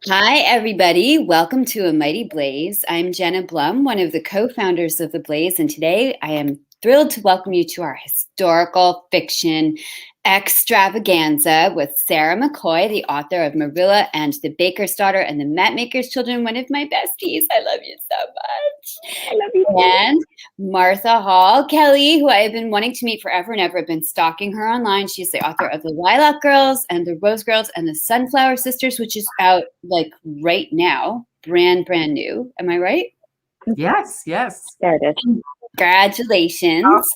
Hi, everybody. Welcome to A Mighty Blaze. I'm Jenna Blum, one of the co-founders of The Blaze, and today I am thrilled to welcome you to our historical fiction extravaganza with Sarah McCoy, the author of Marilla and the Baker's Daughter and the Mapmaker's Children, one of my besties. I love you so much. I love you too. And Martha Hall Kelly, who I have been wanting to meet forever and ever. I've been stalking her online. She's the author of The Lilac Girls and The Rose Girls and The Sunflower Sisters, which is out like right now, brand new. Am I right? Yes. There it is. Congratulations.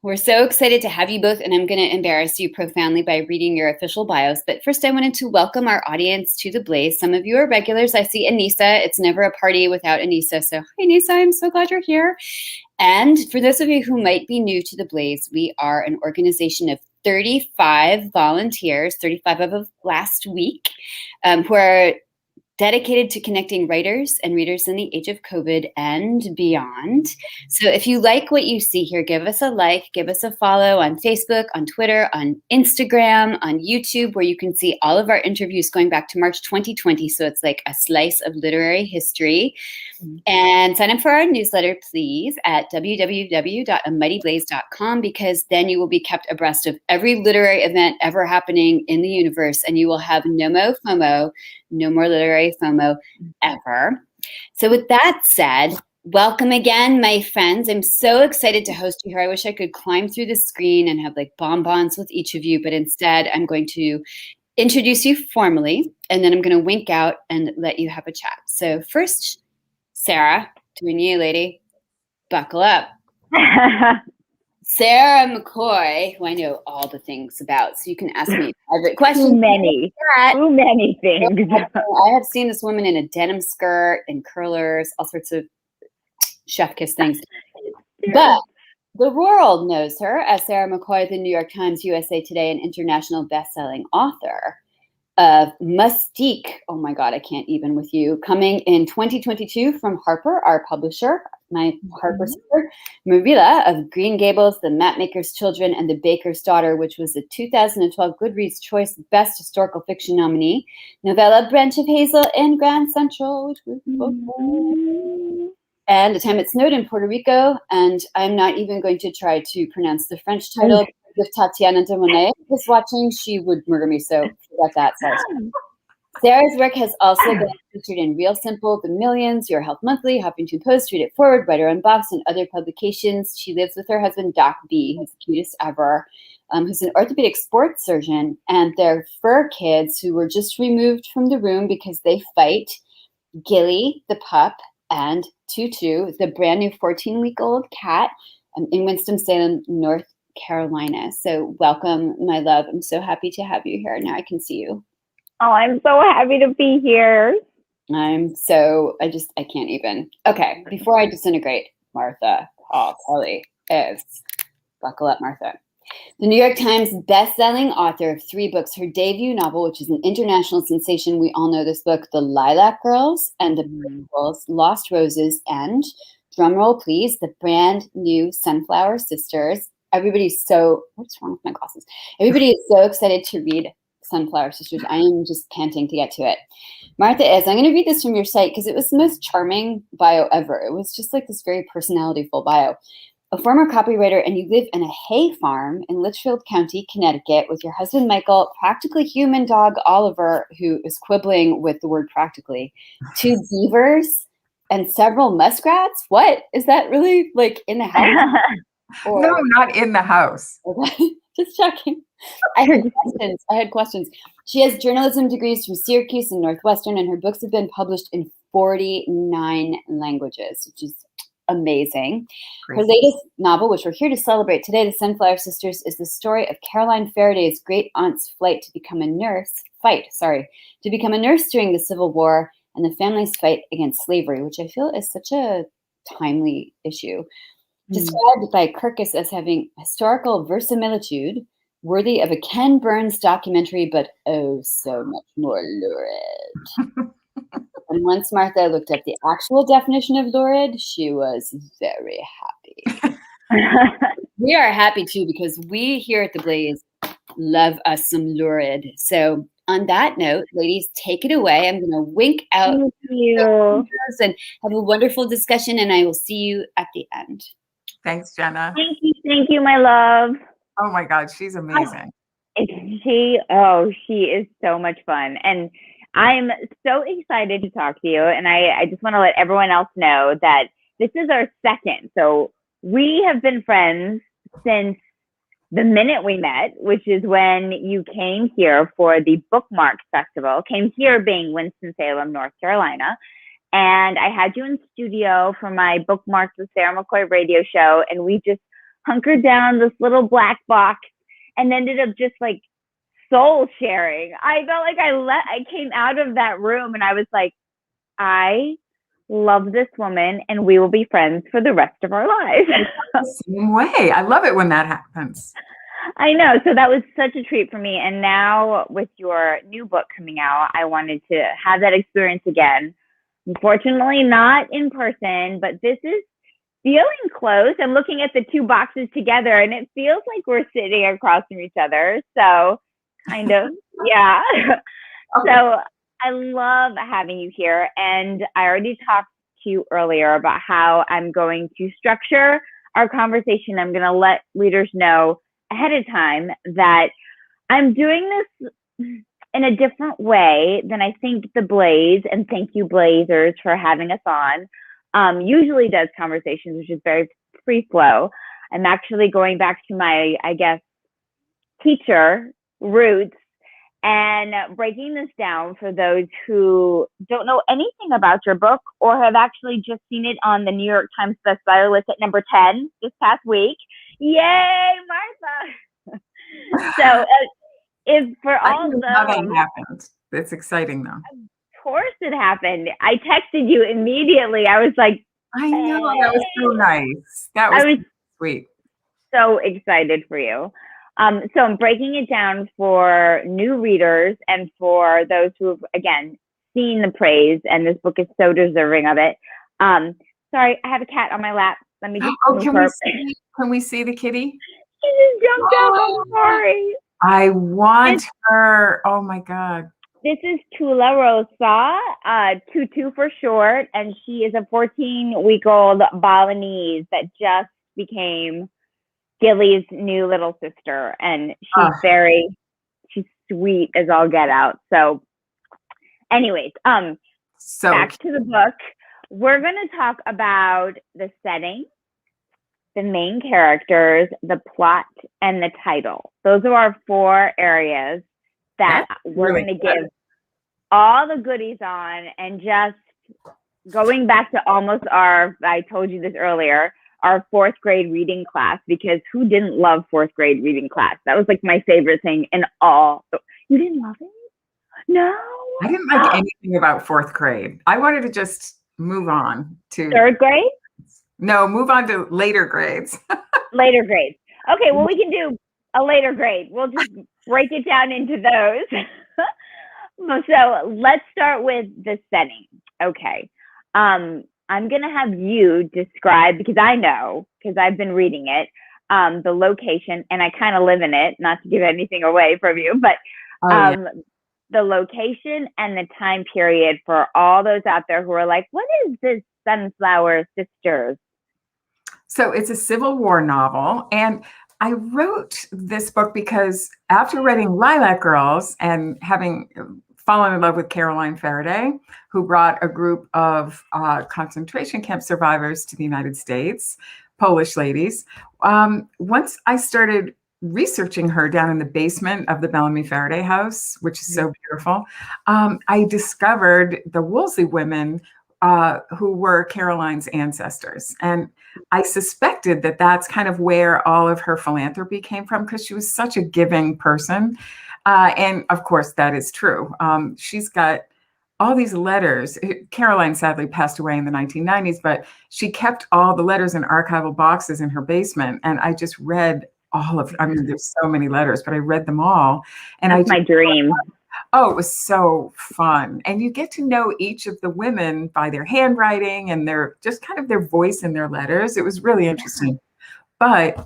We're so excited to have you both, and I'm going to embarrass you profoundly by reading your official bios. But first, I wanted to welcome our audience to The Blaze. Some of you are regulars. I see Anissa. It's never a party without Anissa. So, hi, Anissa. I'm so glad you're here. And for those of you who might be new to The Blaze, we are an organization of 35 volunteers, 35 of last week, who are dedicated to connecting writers and readers in the age of COVID and beyond. So if you like what you see here, give us a like, give us a follow on Facebook, on Twitter, on Instagram, on YouTube, where you can see all of our interviews going back to March 2020. So it's like a slice of literary history. And sign up for our newsletter, please, at www.amightyblaze.com, because then you will be kept abreast of every literary event ever happening in the universe, and you will have no more FOMO, no more literary FOMO ever. So with that said, welcome again, my friends. I'm so excited to host you here. I wish I could climb through the screen and have like bonbons with each of you, but instead I'm going to introduce you formally, and then I'm going to wink out and let you have a chat. So first, Sarah, doing you, lady, buckle up. Sarah McCoy, who I know all the things about, so you can ask me private questions. Too many things. I have seen this woman in a denim skirt and curlers, all sorts of chef kiss things. But the world knows her as Sarah McCoy, the New York Times, USA Today, and international best-selling author of Mystique. Oh my God, I can't even with you. Coming in 2022 from Harper, our publisher, my Harper sister, Marilla of Green Gables, The Mapmaker's Children, and The Baker's Daughter, which was a 2012 Goodreads Choice Best Historical Fiction nominee. Novella Branch of Hazel and Grand Central, which was and The Time It Snowed in Puerto Rico. And I'm not even going to try to pronounce the French title. If Tatiana de Monet was watching, she would murder me. So forget that. Sorry. Sarah's work has also been featured in Real Simple, The Millions, Your Health Monthly, Huffington Post, Read It Forward, Writer Unboxed, and other publications. She lives with her husband, Doc B, who's the cutest ever, who's an orthopedic sports surgeon, and their fur kids who were just removed from the room because they fight, Gilly, the pup, and Tutu, the brand new 14-week-old cat, in Winston-Salem, North Carolina. So welcome, my love. I'm so happy to have you here. Now I can see you. Oh, I'm so happy to be here. I can't even. Okay, before I disintegrate, Martha Hall Kelly is, buckle up, Martha. The New York Times best-selling author of 3 books, her debut novel, which is an international sensation. We all know this book, The Lilac Girls and The Girls, Lost Roses, and, drumroll please, the brand new Sunflower Sisters. What's wrong with my glasses? Everybody is so excited to read Sunflower Sisters. I am just panting to get to it. Martha is, I'm going to read this from your site because it was the most charming bio ever. It was just like this very personality-full bio. A former copywriter, and you live in a hay farm in Litchfield County, Connecticut, with your husband, Michael, practically human dog, Oliver, who is quibbling with the word practically, 2 beavers, and several muskrats. What? Is that really like in the house? No, not in the house. Okay. Just checking. I had questions. She has journalism degrees from Syracuse and Northwestern, and her books have been published in 49 languages, which is amazing. Her latest novel, which we're here to celebrate today, The Sunflower Sisters, is the story of Caroline Faraday's great aunt's fight to become a nurse during the Civil War and the family's fight against slavery, which I feel is such a timely issue. Described by Kirkus as having historical verisimilitude, worthy of a Ken Burns documentary, but oh, so much more lurid. And once Martha looked up the actual definition of lurid, she was very happy. We are happy too, because we here at The Blaze Love us some lurid. So on that note, ladies, take it away. I'm going to wink out Thank you. and have a wonderful discussion, and I will see you at the end. Thanks, Jenna. Thank you, my love. Oh my God, she's amazing. She is so much fun. And I'm so excited to talk to you. And I just want to let everyone else know that this is our second. So we have been friends since the minute we met, which is when you came here for the Bookmark Festival, came here being Winston-Salem, North Carolina. And I had you in studio for my Bookmarks with Sarah McCoy radio show. And we just hunkered down this little black box and ended up just like soul sharing. I felt like I came out of that room and I was like, I love this woman and we will be friends for the rest of our lives. Same way. I love it when that happens. I know. So that was such a treat for me. And now with your new book coming out, I wanted to have that experience again. Unfortunately, not in person, but this is feeling close. I'm looking at the two boxes together and it feels like we're sitting across from each other. So kind of, yeah. Okay. So I love having you here. And I already talked to you earlier about how I'm going to structure our conversation. I'm going to let readers know ahead of time that I'm doing this in a different way than I think the Blaze, and thank you Blazers for having us on, usually does conversations, which is very free flow. I'm actually going back to my, I guess, teacher roots and breaking this down for those who don't know anything about your book or have actually just seen it on the New York Times bestseller list at number 10 this past week. Yay, Martha! So if for all those, how that happened. It's exciting though. Of course it happened. I texted you immediately. I was like, I know, that was so nice. That was sweet. So excited for you. So I'm breaking it down for new readers and for those who have, again, seen the praise, and this book is so deserving of it. Sorry, I have a cat on my lap. Let me just can we see the kitty? She just jumped up. I'm sorry. I want her. Oh my God. This is Tula Rosa, Tutu for short, and she is a 14-week-old Balinese that just became Gilly's new little sister, and she's sweet as all get out. So anyways, back to the book. We're going to talk about the setting, the main characters, the plot, and the title. Those are our 4 areas that we're going to give all the goodies on, and just going back to almost I told you this earlier, our 4th grade reading class, because who didn't love 4th grade reading class? That was like my favorite thing in all. You didn't love it? No. I didn't like anything about 4th grade. I wanted to just move on to 3rd grade? No, move on to later grades. Later grades. Okay, well, we can do a later grade. We'll just break it down into those. So let's start with the setting. Okay. I'm going to have you describe, because I know, because I've been reading it, the location, and I kind of live in it, not to give anything away from you, but the location and the time period for all those out there who are like, what is this Sunflower Sisters? So it's a Civil War novel, and I wrote this book because after reading Lilac Girls and having fallen in love with Caroline Faraday, who brought a group of concentration camp survivors to the United States, Polish ladies, once I started researching her down in the basement of the Bellamy Faraday house, which is so beautiful, I discovered the Woolsey women who were Caroline's ancestors. And I suspected that that's kind of where all of her philanthropy came from, because she was such a giving person. And of course, that is true. She's got all these letters. Caroline sadly passed away in the 1990s, but she kept all the letters in archival boxes in her basement. And I just read all of, I mean, there's so many letters, but I read them all. And that's my dream. Oh, it was so fun. And you get to know each of the women by their handwriting and their just kind of their voice in their letters. It was really interesting. But,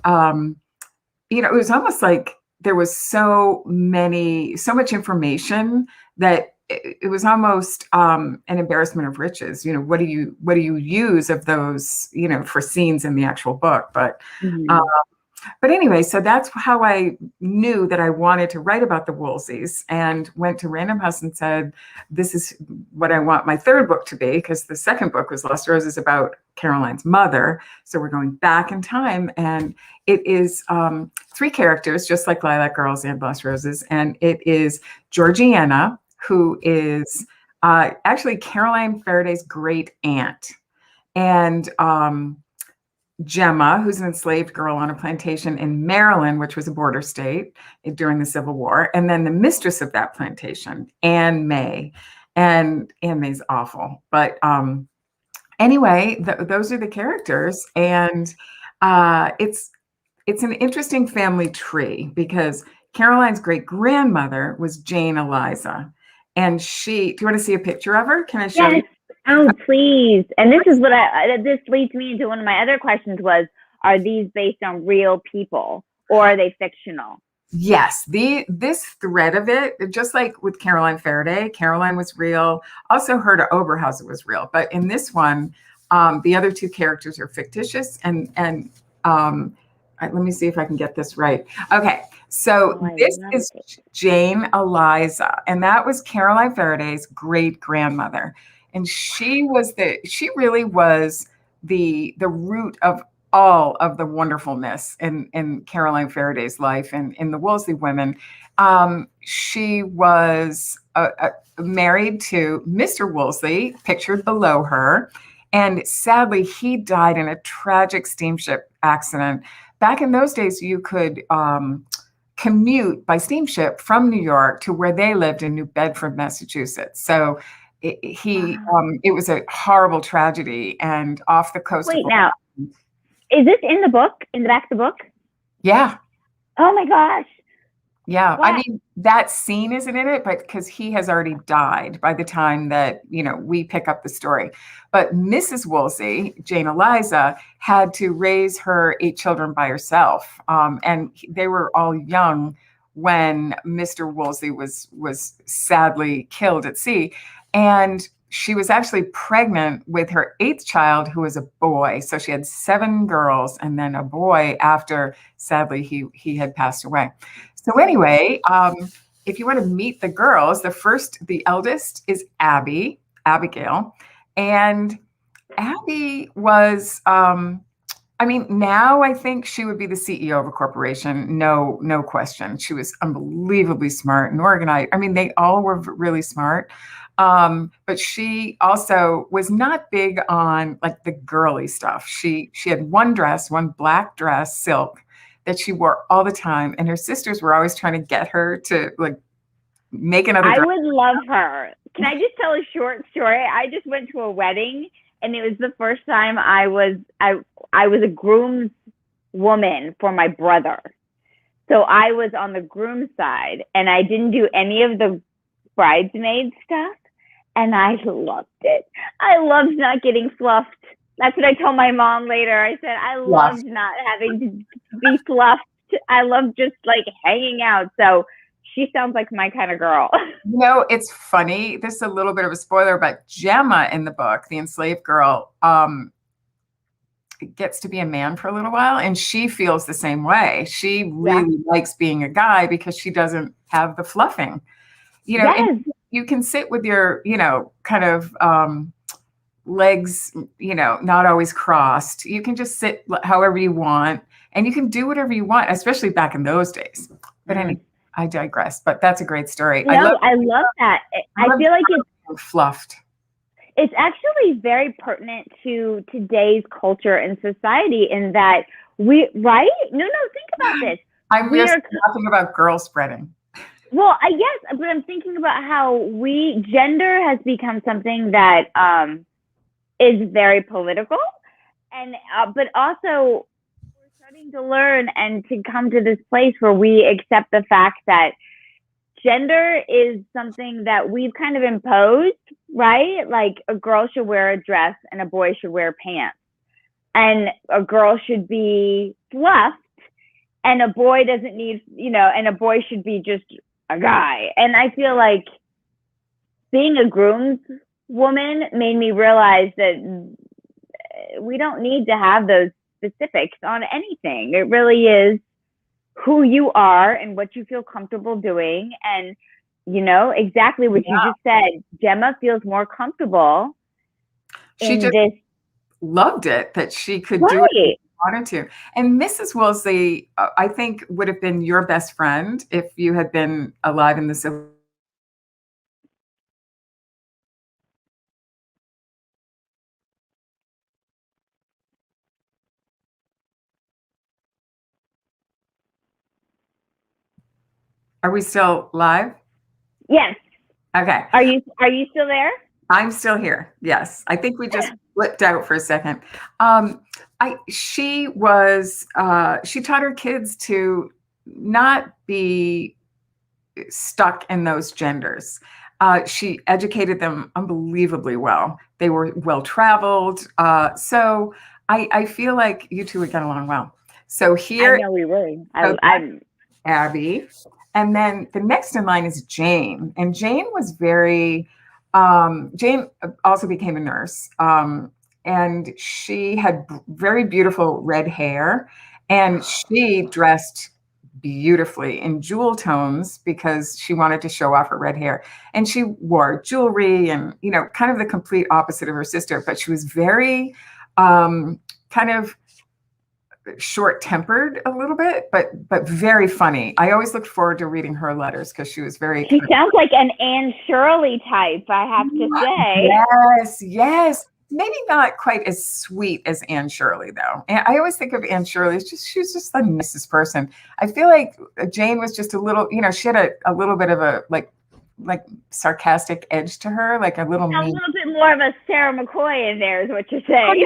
it was almost like there was so much information that it was almost an embarrassment of riches. What do you use of those, for scenes in the actual book? But anyway, so that's how I knew that I wanted to write about the Woolseys, and went to Random House and said, this is what I want my third book to be, because the second book was Lost Roses about Caroline's mother. So we're going back in time, and it is 3 characters, just like Lilac Girls and Lost Roses. And it is Georgiana, who is actually Caroline Faraday's great aunt. And Gemma, who's an enslaved girl on a plantation in Maryland, which was a border state during the Civil War. And then the mistress of that plantation, Anne May. And Anne May's awful. But anyway, those are the characters. And it's an interesting family tree, because Caroline's great-grandmother was Jane Eliza. And do you want to see a picture of her? Can I show you? Oh, please. And this is this leads me into one of my other questions was, are these based on real people, or are they fictional? Yes, this thread of it, just like with Caroline Faraday, Caroline was real. Also, Herta Oberhauser was real. But in this one, the other 2 characters are fictitious. And let me see if I can get this right. Okay, so this is Jane Eliza, and that was Caroline Faraday's great-grandmother. And she really was the root of all of the wonderfulness in Caroline Faraday's life and in the Woolsey women. She was married to Mr. Woolsey, pictured below her. And sadly, he died in a tragic steamship accident. Back in those days, you could commute by steamship from New York to where they lived in New Bedford, Massachusetts. So it was a horrible tragedy, and off the coast. Wait, now, is this in the book, in the back of the book? Yeah. Oh my gosh. Yeah. Wow. I mean, that scene isn't in it, but because he has already died by the time that, we pick up the story. But Mrs. Woolsey, Jane Eliza, had to raise her 8 children by herself. And they were all young when Mr. Woolsey was sadly killed at sea. And she was actually pregnant with her 8th child, who was a boy. So she had 7 girls and then a boy after, sadly, he had passed away. So anyway, if you want to meet the girls, the eldest is Abigail. And Abby was, now I think she would be the CEO of a corporation. No question. She was unbelievably smart and organized. I mean, they all were really smart. But she also was not big on like the girly stuff. She had one black dress, silk, that she wore all the time. And her sisters were always trying to get her to like make another dress. I would love her. Can I just tell a short story? I just went to a wedding, and it was the first time I was a groom's woman for my brother. So I was on the groom side, and I didn't do any of the bridesmaid stuff. And I loved it. I loved not getting fluffed. That's what I told my mom later. I said, I loved not having to be fluffed. I love just like hanging out. So she sounds like my kind of girl. It's funny. This is a little bit of a spoiler, but Gemma in the book, the enslaved girl, gets to be a man for a little while, and she feels the same way. She really likes being a guy because she doesn't have the fluffing. And you can sit with your, kind of legs, not always crossed. You can just sit however you want, and you can do whatever you want, especially back in those days. But anyway, I digress. But that's a great story. No, I love that. I feel like it's fluffed. It's actually very pertinent to today's culture and society in that think about this. I'm just talking about girl spreading. Well, I guess, but I'm thinking about how gender has become something that is very political, and but also we're starting to learn and to come to this place where we accept the fact that gender is something that we've kind of imposed, right? Like a girl should wear a dress and a boy should wear pants, and a girl should be fluffed and a boy doesn't need, and a boy should be just a guy. And I feel like being a groomswoman made me realize that we don't need to have those specifics on anything. It really is who you are and what you feel comfortable doing. And, exactly what you just said. Gemma feels more comfortable She just this. loved it that she could do it if she wanted to. And Mrs. Woolsey, I think, would have been your best friend if you had been alive in the Civil. Are we still live? Yes. Okay. Are you still there? I'm still here. Yes. I think we just flipped out for a second. She taught her kids to not be stuck in those genders. She educated them unbelievably well. They were well-traveled. So I feel like you two would get along well. So here, I know we would. I'm Abby. And then the next in line is Jane. And Jane was Jane also became a nurse. And she had very beautiful red hair. And she dressed beautifully in jewel tones because she wanted to show off her red hair. And she wore jewelry and, kind of the complete opposite of her sister. But she was very kind of short-tempered a little bit, but very funny. I always looked forward to reading her letters because she was very. She sounds like an Anne Shirley type, I have to say. Yes. Maybe not quite as sweet as Anne Shirley, though. And I always think of Anne Shirley as she's just the nicest person. I feel like Jane was just a little, she had a little bit of a like sarcastic edge to her, like a little bit more of a Sarah McCoy in there is what you're saying.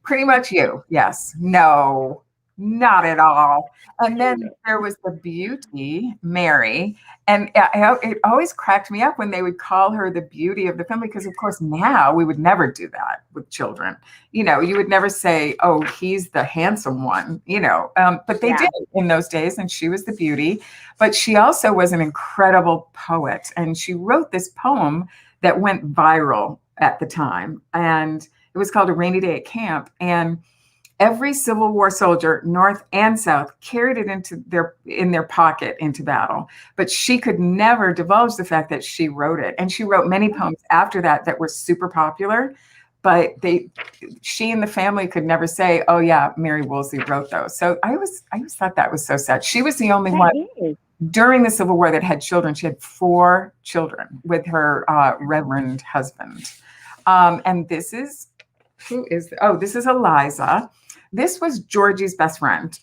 Pretty much you. Yes. No, not at all. And then there was the beauty, Mary. And it always cracked me up when they would call her the beauty of the family, because of course now we would never do that with children. You would never say, oh, he's the handsome one, but they did in those days. And she was the beauty, but she also was an incredible poet. And she wrote this poem that went viral at the time. And it was called A Rainy Day at Camp. And every Civil War soldier, North and South, carried it in their pocket into battle. But she could never divulge the fact that she wrote it. And she wrote many poems after that were super popular. But she and the family could never say, oh yeah, Mary Woolsey wrote those. So I always thought that was so sad. She was the only one during the Civil War that had children. She had 4 children with her reverend husband. And this is Eliza. This was Georgie's best friend.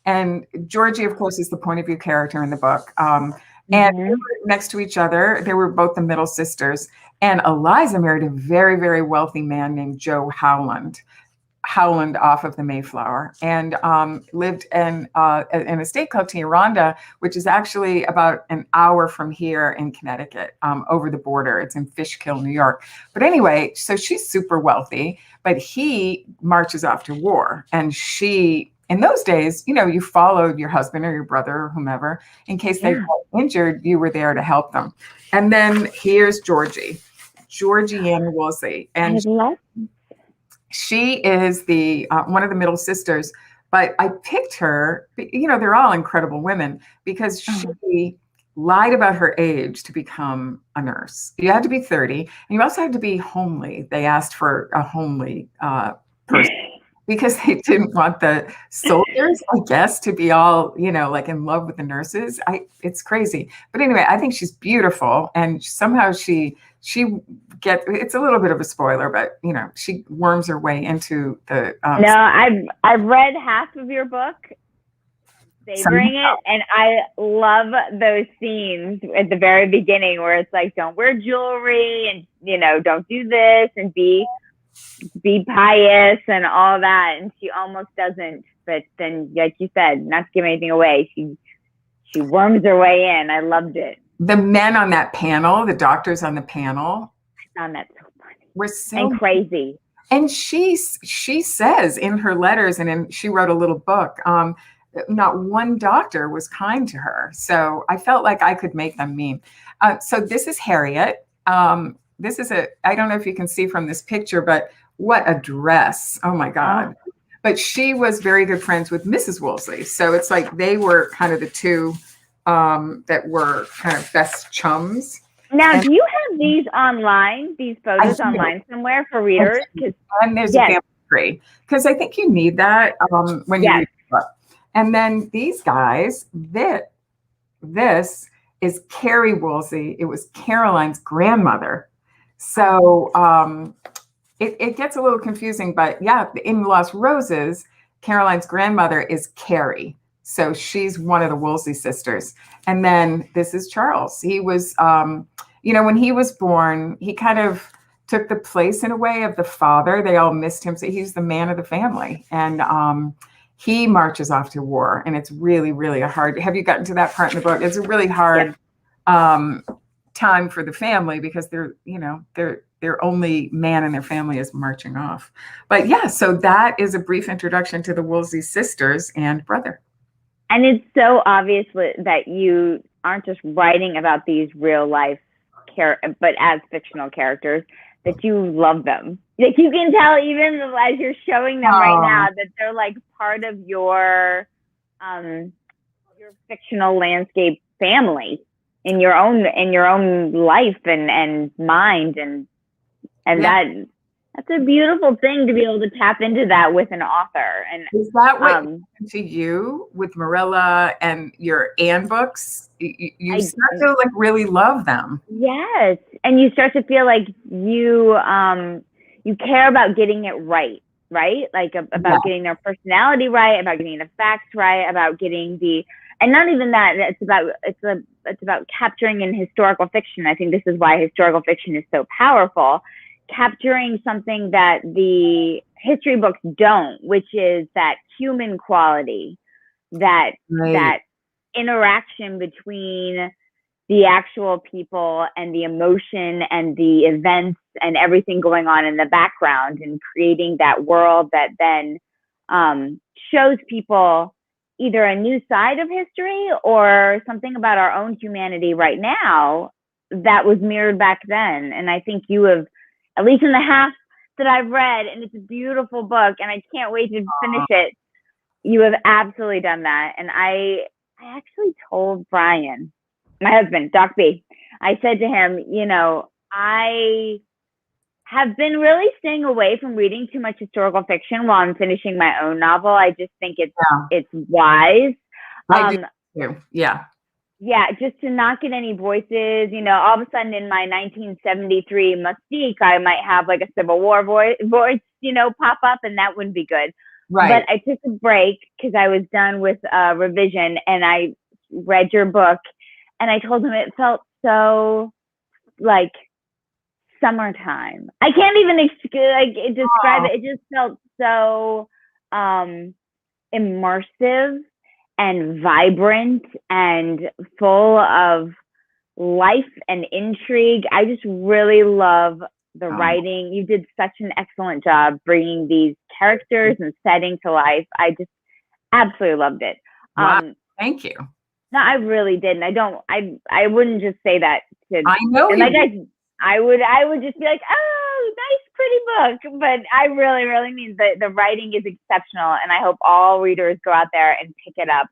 And Georgie, of course, is the point of view character in the book. And they were next to each other. They were both the middle sisters. And Eliza married a very, very wealthy man named Joe Howland off of the Mayflower, and lived in an estate called Tioronda, which is actually about an hour from here in Connecticut, over the border. It's in Fishkill, New York. But anyway, so she's super wealthy, but he marches off to war. And she, in those days, you followed your husband or your brother or whomever. In case they got injured, you were there to help them. And then here's Georgiana Woolsey. And she is the one of the middle sisters, but I picked her, they're all incredible women, because she lied about her age to become a nurse. You had to be 30, and you also had to be homely. They asked for a homely person because they didn't want the soldiers, I guess, to be all, like in love with the nurses. It's crazy. But anyway, I think she's beautiful, and somehow she it's a little bit of a spoiler, but she worms her way into the no, I've read half of your book, savoring it, and I love those scenes at the very beginning where it's like, don't wear jewelry, and don't do this, and be pious and all that. And she almost doesn't, but then, like you said, not to give anything away, she worms her way in. I loved it. The men on that panel, the doctors on the panel, I found that so funny. We're so and crazy. And she says in her letters, and she wrote a little book, not one doctor was kind to her. So I felt like I could make them mean. So this is Harriet. This is I don't know if you can see from this picture, but what a dress. Oh my God. But she was very good friends with Mrs. Woolsey. So it's like they were kind of the two that were kind of best chums. Now, do you have these online, these photos online somewhere for readers? And there's a family tree, because I think you need that when you read the book. And then these guys, this is Carrie Woolsey. It was Caroline's grandmother. So it gets a little confusing, but yeah, in Lost Roses, Caroline's grandmother is Carrie. So she's one of the Woolsey sisters. And then this is Charles. He was, when he was born, he kind of took the place in a way of the father. They all missed him. So he's the man of the family. And he marches off to war. And it's really, really have you gotten to that part in the book? It's a really hard time for the family, because their only man in their family is marching off. But yeah, so that is a brief introduction to the Woolsey sisters and brother. And it's so obvious that you aren't just writing about these real life but as fictional characters, that you love them. Like, you can tell even as you're showing them right now that they're like part of your fictional landscape family in your own life and mind, and that's a beautiful thing to be able to tap into that with an author. And is that what to you with Marilla and your Anne books? You start to like really love them. Yes, and you start to feel like you care about getting it right, like about getting their personality right, about getting the facts right, about getting and not even that. It's about capturing in historical fiction. I think this is why historical fiction is so powerful. Capturing something that the history books don't, which is that human quality, that interaction between the actual people and the emotion and the events and everything going on in the background, and creating that world that then shows people either a new side of history or something about our own humanity right now that was mirrored back then. And I think you have, at least in the half that I've read, and it's a beautiful book, and I can't wait to finish it, you have absolutely done that. And I actually told Brian, my husband, Doc B, I said to him, I have been really staying away from reading too much historical fiction while I'm finishing my own novel. I just think it's wise. I do too. Yeah. Yeah, just to not get any voices. All of a sudden in my 1973 Mystique, I might have like a Civil War voice, pop up, and that wouldn't be good. Right. But I took a break because I was done with revision, and I read your book, and I told him it felt so like summertime. I can't even describe it. It just felt so immersive and vibrant and full of life and intrigue. I just really love the writing. You did such an excellent job bringing these characters and setting to life. I just absolutely loved it. Wow. Thank you. No, I really didn't. I wouldn't just say that to, I know. I would just be like, oh, nice, pretty book. But I really, really mean the writing is exceptional. And I hope all readers go out there and pick it up.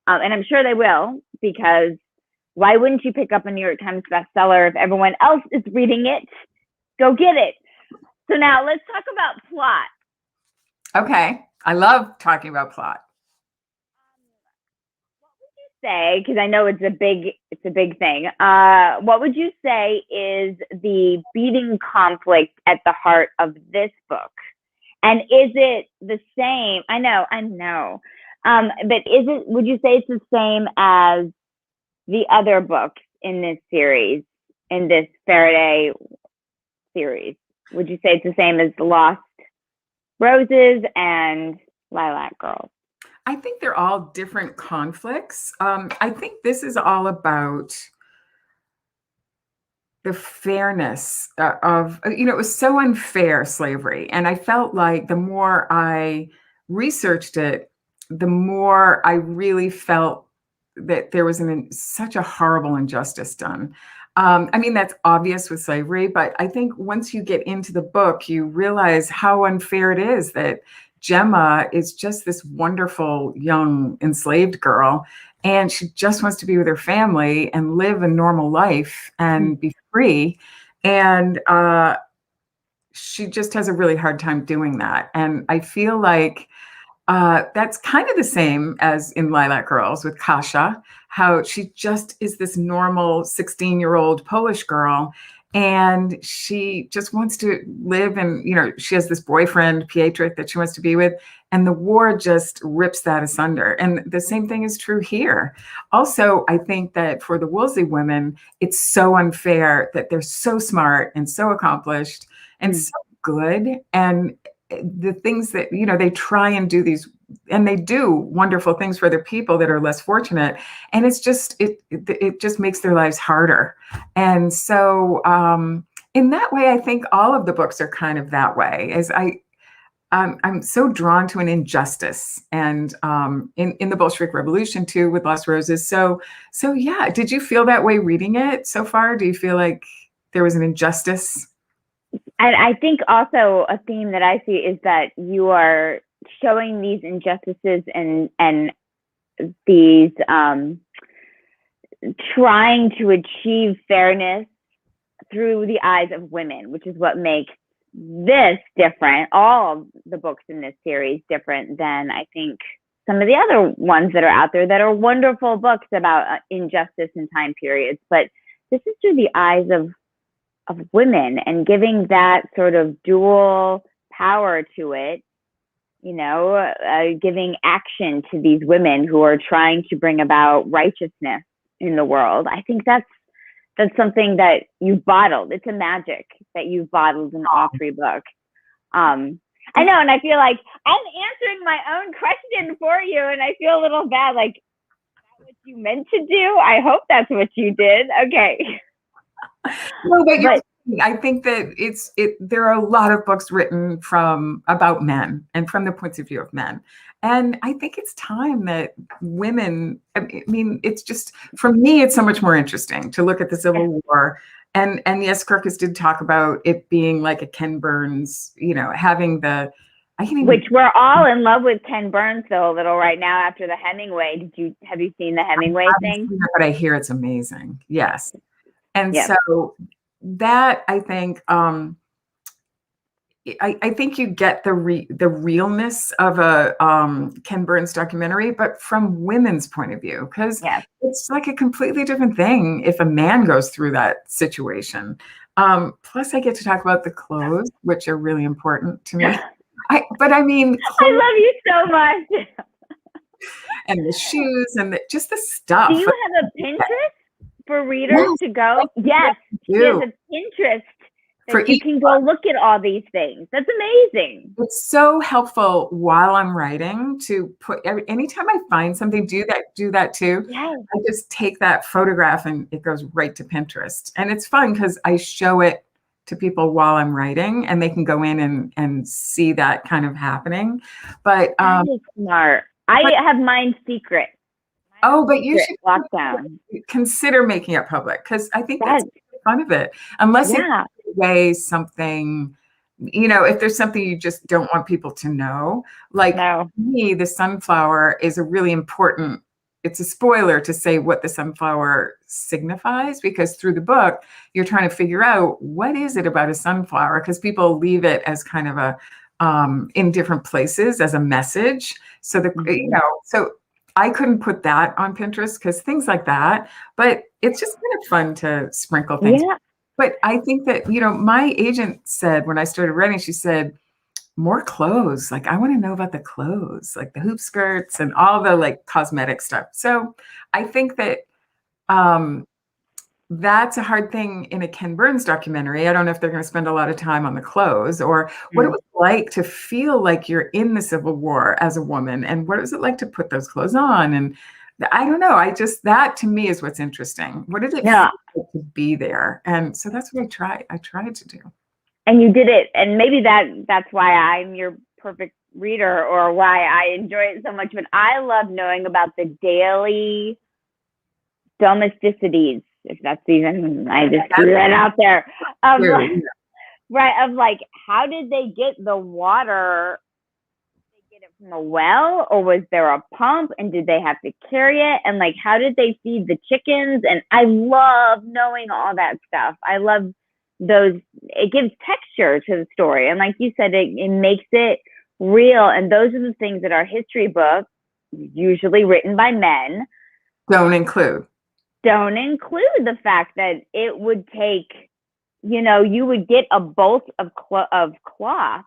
And I'm sure they will, because why wouldn't you pick up a New York Times bestseller if everyone else is reading it? Go get it. So now let's talk about plot. Okay. I love talking about plot. What would you say, because I know it's a big thing. What would you say is the beating conflict at the heart of this book? And is it the same? I know. But would you say it's the same as the other books in this series, in this Faraday series? Would you say it's the same as The Lost Roses and Lilac Girls? I think they're all different conflicts. I think this is all about the fairness of, it was so unfair, slavery. And I felt like the more I researched it, the more I really felt that there was such a horrible injustice done. I mean, that's obvious with slavery, but I think once you get into the book, you realize how unfair it is that Gemma is just this wonderful young enslaved girl, and she just wants to be with her family and live a normal life and be free. And she just has a really hard time doing that. And I feel like that's kind of the same as in Lilac Girls with Kasia, how she just is this normal 16-year-old Polish girl. And she just wants to live, and she has this boyfriend, Pietrek, that she wants to be with. And the war just rips that asunder. And the same thing is true here. Also, I think that for the Woolsey women, it's so unfair that they're so smart and so accomplished and so good. And the things that, they try and do these, and they do wonderful things for other people that are less fortunate. And it's just, it just makes their lives harder. And so in that way, I think all of the books are kind of that way, as I'm so drawn to an injustice, and in the Bolshevik Revolution too, with Lost Roses. So yeah, did you feel that way reading it so far? Do you feel like there was an injustice? And I think also a theme that I see is that you are showing these injustices and these trying to achieve fairness through the eyes of women, which is what makes this different, all the books in this series different than I think some of the other ones that are out there that are wonderful books about injustice in time periods. But this is through the eyes of women, and giving that sort of dual power to it, giving action to these women who are trying to bring about righteousness in the world. I think that's something that you've bottled. It's a magic that you've bottled in all three books. I know, and I feel like I'm answering my own question for you, and I feel a little bad, like, is that what you meant to do? I hope that's what you did. Okay. No, but I think that there are a lot of books written about men and from the points of view of men. And I think it's time that women, I mean, it's just, for me, it's so much more interesting to look at the Civil War. And yes, Kirkus did talk about it being like a Ken Burns, having which we're all in love with Ken Burns though a little right now after the Hemingway. Have you seen the Hemingway thing? But I hear it's amazing. Yes. And so that, I think, I think you get the realness of a Ken Burns documentary, but from women's point of view, because it's like a completely different thing if a man goes through that situation. Plus, I get to talk about the clothes, which are really important to me. But I mean, I love you so much. And the shoes and just the stuff. Do you have a Pinterest for readers to go? Yes, there's a Pinterest that you can go look at all these things. That's amazing. It's so helpful while I'm writing to put anytime I find something, do that too. Yes. I just take that photograph and it goes right to Pinterest. And it's fun because I show it to people while I'm writing, and they can go in and see that kind of happening. But that is smart. I have mine secret. But you should lockdown. Consider making it public, because I think that's the fun of it. Unless it gives away something, if there's something you just don't want people to know. Like for me, the sunflower is a really important. It's a spoiler to say what the sunflower signifies, because through the book, you're trying to figure out what is it about a sunflower, because people leave it as kind of a in different places as a message. So so I couldn't put that on Pinterest because things like that, but it's just kind of fun to sprinkle things. Yeah. But I think that, my agent said when I started writing, she said, more clothes. Like, I want to know about the clothes, like the hoop skirts and all the like cosmetic stuff. So I think that that's a hard thing in a Ken Burns documentary. I don't know if they're going to spend a lot of time on the clothes, or what it was like to feel like you're in the Civil War as a woman, and what was it like to put those clothes on. And I don't know. That to me is what's interesting. What did it feel like to be there? And so that's what I tried to do. And you did it. And maybe that's why I'm your perfect reader or why I enjoy it so much, but I love knowing about the daily domesticities, if that's even, I just threw that out there. Right, of like, how did they get the water? Did they get it from a well, or was there a pump, and did they have to carry it? And like, how did they feed the chickens? And I love knowing all that stuff. I love those. It gives texture to the story, and like you said, it makes it real. And those are the things that our history books, usually written by men, don't include the fact that it would take, you would get a bolt of cloth,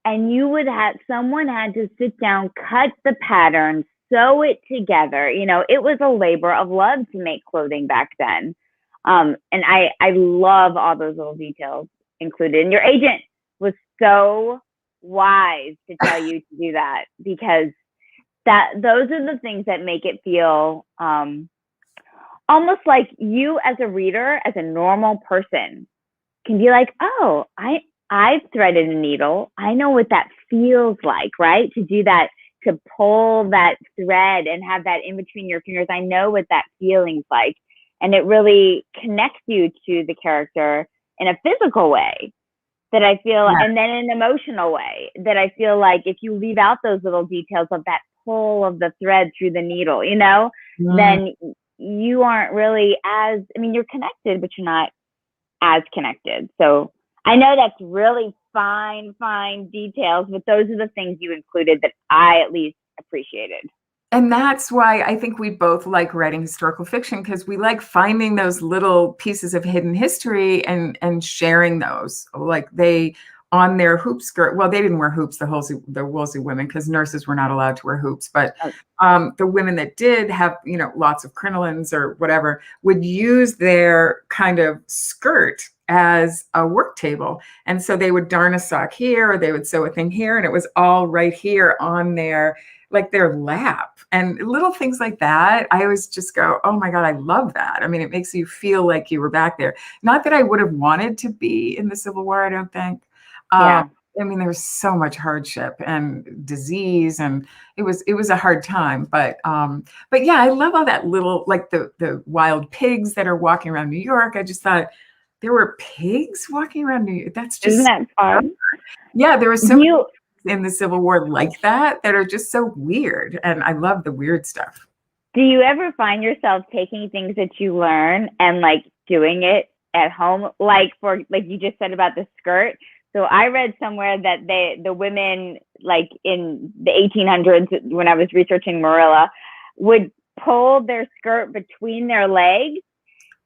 and someone had to sit down, cut the pattern, sew it together. It was a labor of love to make clothing back then. And I love all those little details included. And your agent was so wise to tell you to do that, because those are the things that make it feel almost like you as a reader, as a normal person, can be like, oh, I've threaded a needle. I know what that feels like, right? To do that, to pull that thread and have that in between your fingers. I know what that feeling's like. And it really connects you to the character in a physical way that I feel, and then in an emotional way that I feel like if you leave out those little details of that pull of the thread through the needle, then you aren't really you're connected, but you're not as connected. So I know that's really fine details, but those are the things you included that I at least appreciated. And that's why I think we both like writing historical fiction, because we like finding those little pieces of hidden history and sharing those. Like they, on their hoop skirt, well, they didn't wear hoops, the Wolsey women, because nurses were not allowed to wear hoops. But the women that did have, lots of crinolines or whatever, would use their kind of skirt as a work table. And so they would darn a sock here, or they would sew a thing here, and it was all right here on their lap. And little things like that, I always just go, oh my God, I love that. I mean, it makes you feel like you were back there. Not that I would have wanted to be in the Civil War, I don't think. I mean, there was so much hardship and disease, and it was a hard time. But yeah, I love all that little, like the wild pigs that are walking around New York. I just thought there were pigs walking around New York. That's just, isn't that fun? Yeah, there was so many in the Civil War like that are just so weird, and I love the weird stuff. Do you ever find yourself taking things that you learn and like doing it at home, like you just said about the skirt? So I read somewhere that the women, like in the 1800s, when I was researching Marilla, would pull their skirt between their legs,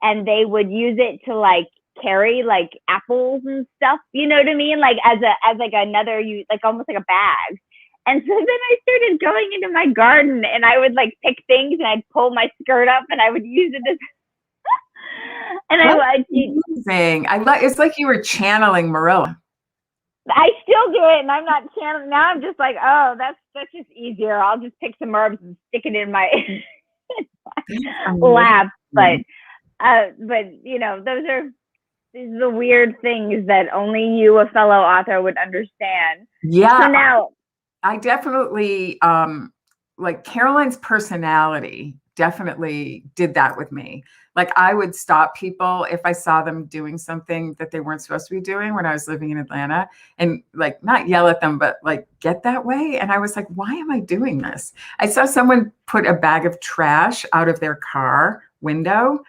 and they would use it to like carry like apples and stuff. You know what I mean? Like as like another, like almost like a bag. And so then I started going into my garden, and I would like pick things, and I'd pull my skirt up, and I would use it as. And amazing. It's like you were channeling Marilla. I still do it, and I'm not channeling. Now I'm just like, oh, that's just easier. I'll just pick some herbs and stick it in my lap. But these are the weird things that only you, a fellow author, would understand. Yeah. So now, I definitely like Caroline's personality definitely did that with me. Like I would stop people if I saw them doing something that they weren't supposed to be doing when I was living in Atlanta, and like not yell at them, but like get that way. And I was like, why am I doing this? I saw someone put a bag of trash out of their car window,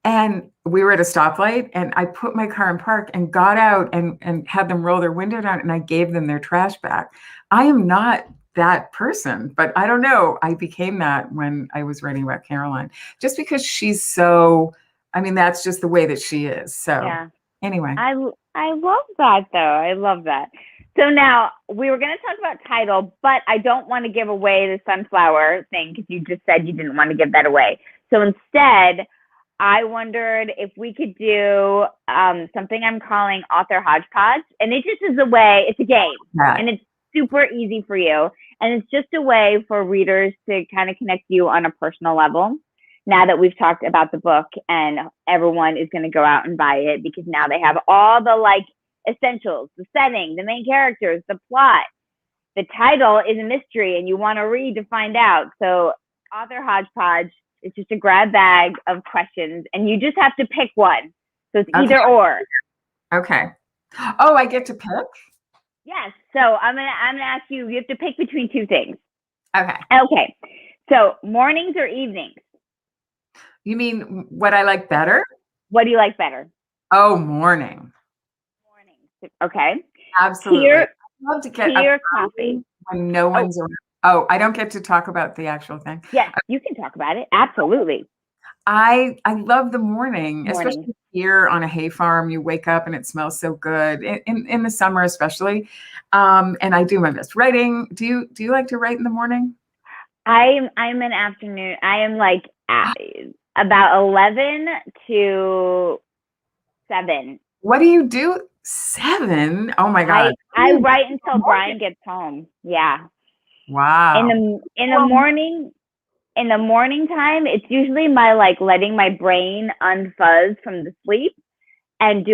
and we were at a stoplight, and I put my car in park and got out and had them roll their window down, and I gave them their trash back. I am not that person, but I don't know. I became that when I was writing about Caroline, just because she's so, I mean, that's just the way that she is. So anyway. I love that though. I love that. So now we were going to talk about title, but I don't want to give away the sunflower thing, because you just said you didn't want to give that away. So instead, I wondered if we could do something I'm calling author hodgepodge. And it just is a way, it's a game, and it's super easy for you. And it's just a way for readers to kind of connect you on a personal level. Now that we've talked about the book, and everyone is going to go out and buy it, because now they have all the like essentials, the setting, the main characters, the plot. the title is a mystery and you want to read to find out. So Author Hodgepodge is just a grab bag of questions and you just have to pick one. So it's either or. Okay. Oh, I get to pick? Yes. So I'm gonna ask you, you have to pick between two things. Okay. Okay. So mornings or evenings? You mean what I like better? What do you like better? Oh, morning. Mornings. Okay. Absolutely. Tea I love to get or coffee? when no one's around. Oh, I don't get to talk about the actual thing. Yes, you can talk about it. Absolutely. I love the morning, Morning. especially here on a hay farm. You wake up and it smells so good in the summer, especially. And I do my best writing. Do you like to write in the morning? I'm an afternoon. I am like about 11 to 7. What do you do? 7? Oh my God. I write until Brian gets home. Yeah. Wow. In the morning time, it's usually my like letting my brain unfuzz from the sleep and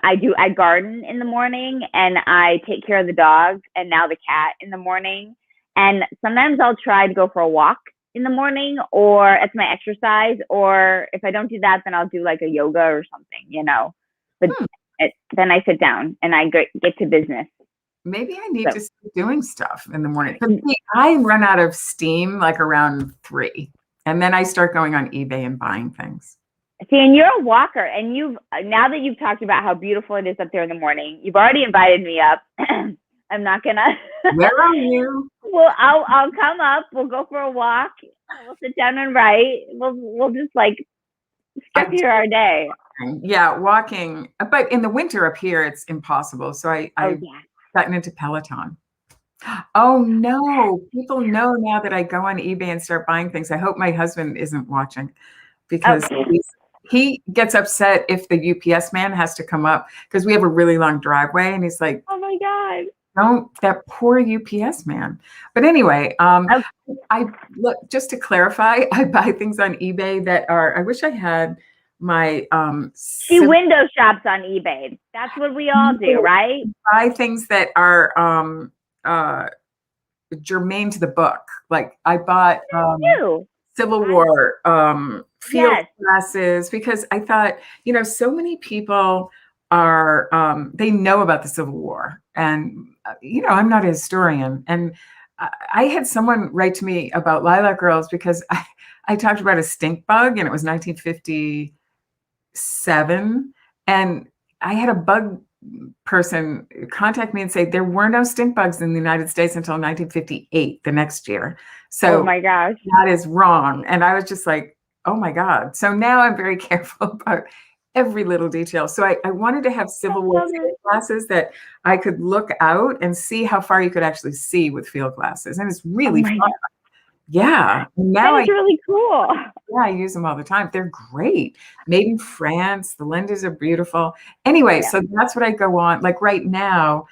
I garden in the morning and I take care of the dog and now the cat in the morning. And sometimes I'll try to go for a walk in the morning, or it's my exercise, or if I don't do that, then I'll do like a yoga or something, But then I sit down and I get to business. Maybe I need to start doing stuff in the morning. But I run out of steam like around 3. And then I start going on eBay and buying things. See, and you're a walker, and now that you've talked about how beautiful it is up there in the morning, you've already invited me up. I'm not gonna. Where are you? Well, I'll come up. We'll go for a walk. We'll sit down and write. We'll just like structure our day. Yeah, walking. But in the winter up here, it's impossible. So I've gotten into Peloton. Oh no! People know now that I go on eBay and start buying things. I hope my husband isn't watching because he gets upset if the UPS man has to come up because we have a really long driveway, and he's like, "Oh my God. Don't, that poor UPS man." But anyway, I look, just to clarify, I buy things on eBay that are, I wish I had my she window shops on eBay. That's what we all do, right? Buy things that are germane to the book. Like I bought Civil War field glasses because I thought, so many people are they know about the Civil War, and I'm not a historian, and I had someone write to me about Lilac Girls because I talked about a stink bug, and it was 1957, and I had a bug person contact me and say there were no stink bugs in the United States until 1958, the next year. So oh my gosh, that is wrong. And I was just like, oh my God. So now I'm very careful about every little detail. So I wanted to have Civil War glasses that I could look out and see how far you could actually see with field glasses. And it's really fun. God. Yeah. Now that's really cool. Yeah, I use them all the time. They're great. Made in France. The lenses are beautiful. Anyway, so that's what I go on. Like right now,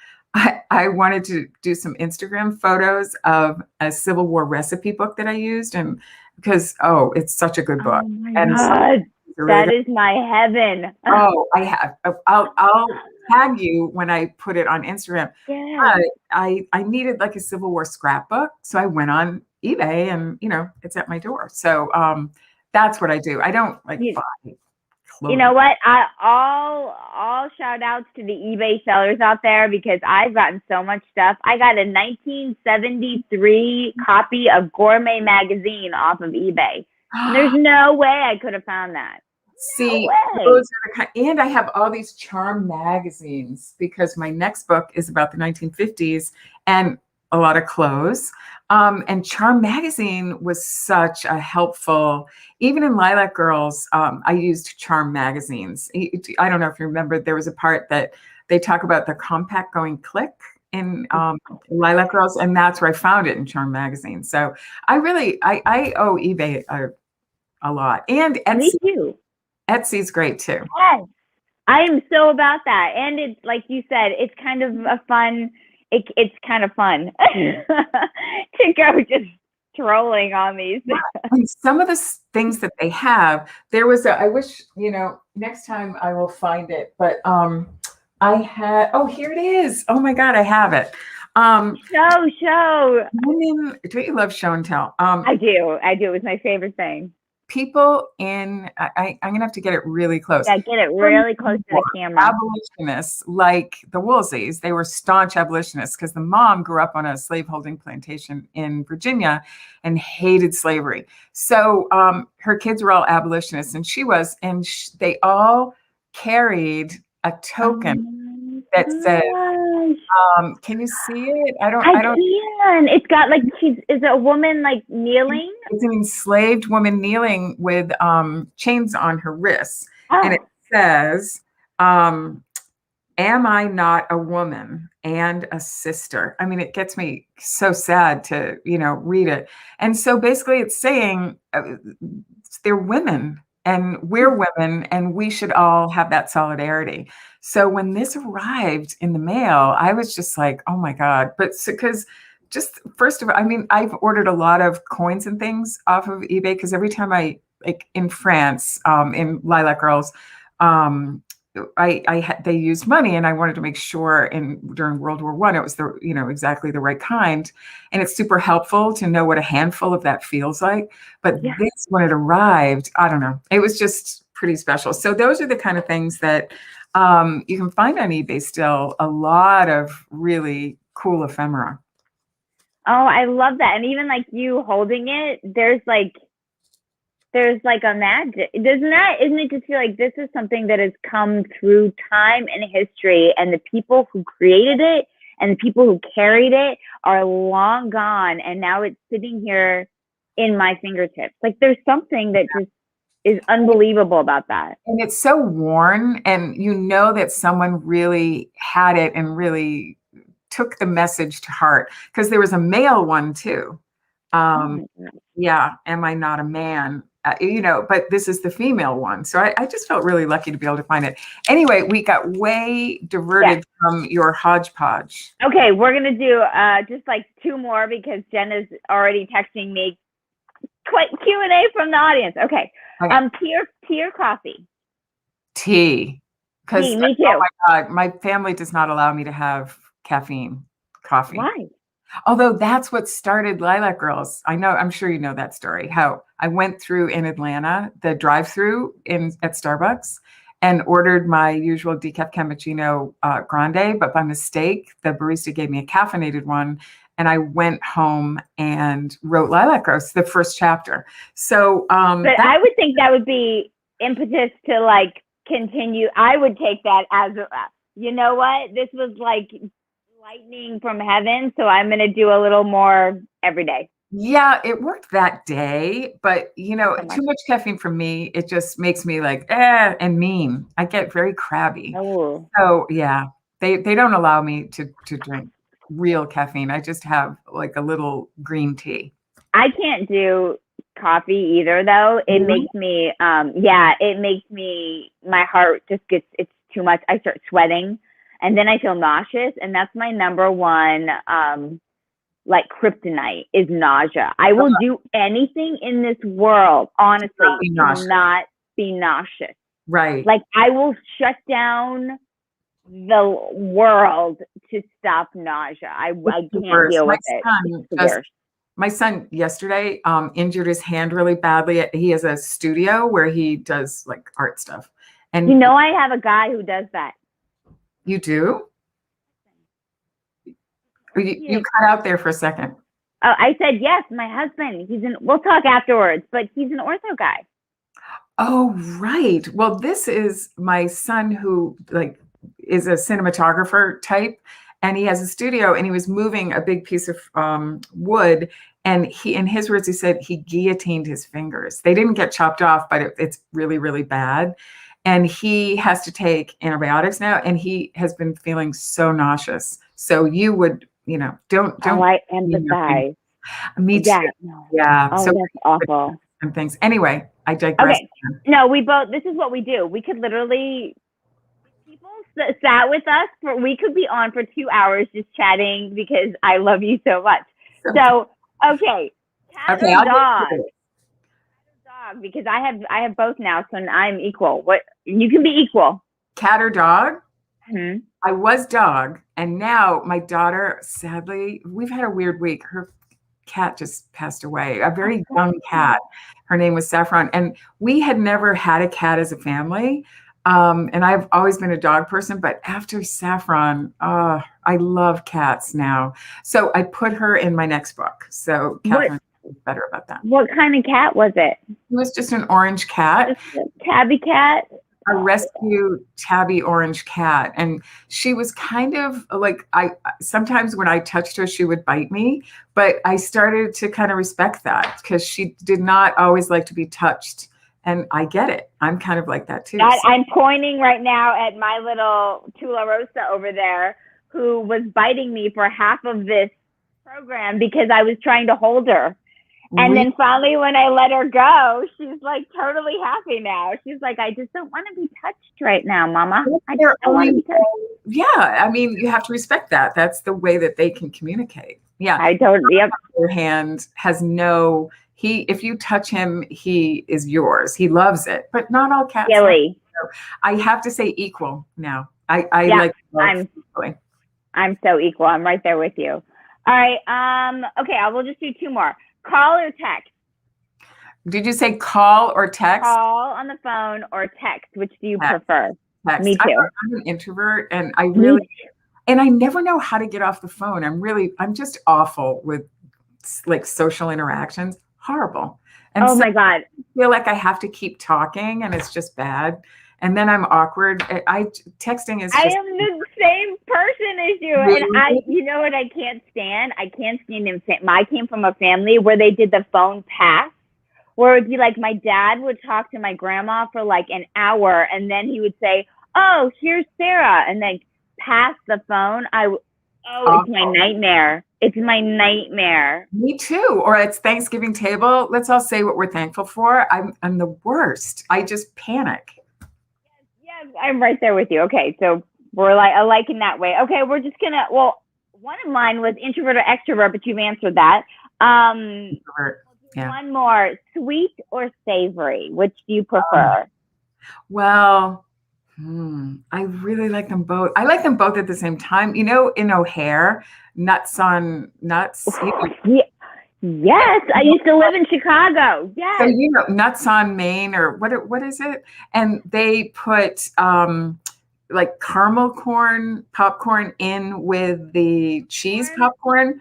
I wanted to do some Instagram photos of a Civil War recipe book that I used, and because it's such a good book. Oh my God. That is my heaven. Oh, I have. I'll tag you when I put it on Instagram. Yeah. I needed like a Civil War scrapbook, so I went on eBay, and it's at my door. So that's what I do. I don't buy clothes. You know what? All shout outs to the eBay sellers out there because I've gotten so much stuff. I got a 1973 copy of Gourmet magazine off of eBay. There's no way I could have found that. See, those are and I have all these charm magazines because my next book is about the 1950s and a lot of clothes. And Charm Magazine was such a helpful, even in Lilac Girls, I used Charm magazines. I don't know if you remember, there was a part that they talk about the compact going click in Lilac Girls, and that's where I found it in Charm Magazine. So I owe eBay a lot. And Etsy. Me too. Etsy's great too. Yes, I am so about that. And it's like you said, it's kind of a fun. It's kind of fun to go just trolling on these. And some of the things that they have, there was I wish, next time I will find it, but I had, here it is. Oh my God, I have it. Show. Women, don't you love show and tell? I do. It was my favorite thing. People in, I'm gonna have to get it really close. Yeah, get it really close to the camera. Abolitionists like the Woolseys, they were staunch abolitionists because the mom grew up on a slaveholding plantation in Virginia and hated slavery. So her kids were all abolitionists, and she was, and they all carried a token that said, can you see it? I can. It's got like is a woman like kneeling? It's an enslaved woman kneeling with chains on her wrists. And it says, am I not a woman and a sister? I mean, it gets me so sad to, read it. And so basically it's saying they're women and we're women and we should all have that solidarity. So when this arrived in the mail, I was just like, oh my God. But because just first of all, I mean, I've ordered a lot of coins and things off of eBay because every time like in France, in Lilac Girls, they used money, and I wanted to make sure during World War I, it was exactly the right kind. And it's super helpful to know what a handful of that feels like. But this, when it arrived, I don't know, it was just pretty special. So those are the kind of things that you can find on eBay still, a lot of really cool ephemera. Oh, I love that. And even like you holding it, there's like a magic. Isn't it just feel like this is something that has come through time and history, and the people who created it and the people who carried it are long gone, and now it's sitting here in my fingertips. Like there's something that just is unbelievable about that. And it's so worn, and that someone really had it and really took the message to heart, because there was a male one too. Yeah, am I not a man? But this is the female one. So I just felt really lucky to be able to find it. Anyway, we got way diverted from your hodgepodge. Okay, we're going to do just like two more because Jen is already texting me Q&A from the audience. Okay. Tea or coffee? Tea. Tea, me too. Oh my God, my family does not allow me to have coffee. Why? Although that's what started Lilac Girls. I'm sure you know that story, how I went through in Atlanta, the drive-through at Starbucks, and ordered my usual decaf cappuccino grande, but by mistake, the barista gave me a caffeinated one, and I went home and wrote Lilac Girls, the first chapter. So, but I would think that would be impetus to like continue. I would take that as, you know what, this was like lightning from heaven, so I'm going to do a little more every day. Yeah, it worked that day, but too much caffeine for me, it just makes me like and mean. I get very crabby. Oh. So yeah, they don't allow me to drink real caffeine. I just have like a little green tea. I can't do coffee either, though. It makes me my heart just it's too much. I start sweating. And then I feel nauseous, and that's my number one, like kryptonite is nausea. I will do anything in this world, honestly, to not be nauseous. Right. Like I will shut down the world to stop nausea. I can't deal with it. My son yesterday injured his hand really badly. He has a studio where he does like art stuff. And I have a guy who does that. You do? You cut out there for a second. Oh, I said, yes, my husband. We'll talk afterwards, but he's an ortho guy. Oh, right. Well, this is my son who is a cinematographer type, and he has a studio, and he was moving a big piece of wood, and in his words, he said he guillotined his fingers. They didn't get chopped off, but it's really, really bad. And he has to take antibiotics now, and he has been feeling so nauseous. So you would, don't. Oh, I empathize. Me too. Yeah. Oh, so that's awful. And things. Anyway, I digress. Okay. No, this is what we do. We could literally, people sat with us we could be on for 2 hours just chatting because I love you so much. So, okay. Cat or dog? Because I have both now, so I'm equal. What you can be equal. Cat or dog? Mm-hmm. I was dog, And now my daughter, sadly, we've had a weird week. Her cat just passed away, a very young cat. Her name was Saffron. And we had never had a cat as a family. And I've always been a dog person, but after Saffron, I love cats now. So I put her in my next book. So Catherine is better about that. What kind of cat was it? It was just an orange cat. Just a tabby cat? A rescue tabby orange cat. And she was kind of like, sometimes when I touched her, she would bite me, but I started to kind of respect that because she did not always like to be touched. And I get it. I'm kind of like that too. I'm pointing right now at my little Tula Rosa over there, who was biting me for half of this program because I was trying to hold her. And then finally, when I let her go, she's like totally happy now. She's like, I just don't want to be touched right now, Mama. I just don't want to be touched. Yeah, I mean, you have to respect that. That's the way that they can communicate. Yeah. I totally. Yep. On the other hand, has no. If you touch him, he is yours. He loves it, but not all cats. Really. So I have to say equal now. I like. I'm so equal. I'm right there with you. All right. Okay. I will just do two more. Call or text? Did you say call or text? Call on the phone or text. Which do you prefer? Text. Me too. I'm an introvert, and I never know how to get off the phone. I'm just awful with like social interactions. Horrible. And my God. I feel like I have to keep talking, and it's just bad. And then I'm awkward. Texting is. I am the same person as you, really? And you know what I can't stand? I can't stand him. I came from a family where they did the phone pass, where it'd be like my dad would talk to my grandma for like an hour, and then he would say, "Oh, here's Sarah," and then pass the phone. It's my nightmare. It's my nightmare. Me too. Or it's Thanksgiving table. Let's all say what we're thankful for. I'm the worst. I just panic. Yes, I'm right there with you. Okay, so we're alike in that way. Okay, we're just gonna. Well, one of mine was introvert or extrovert, but you've answered that. Introvert. Yeah. One more: sweet or savory? Which do you prefer? Well. I really like them both. I like them both at the same time. You know, in O'Hare, nuts on nuts. Yes, I used to live in Chicago. Yes. So nuts on Maine, or what is it? And they put like caramel corn popcorn in with the cheese popcorn.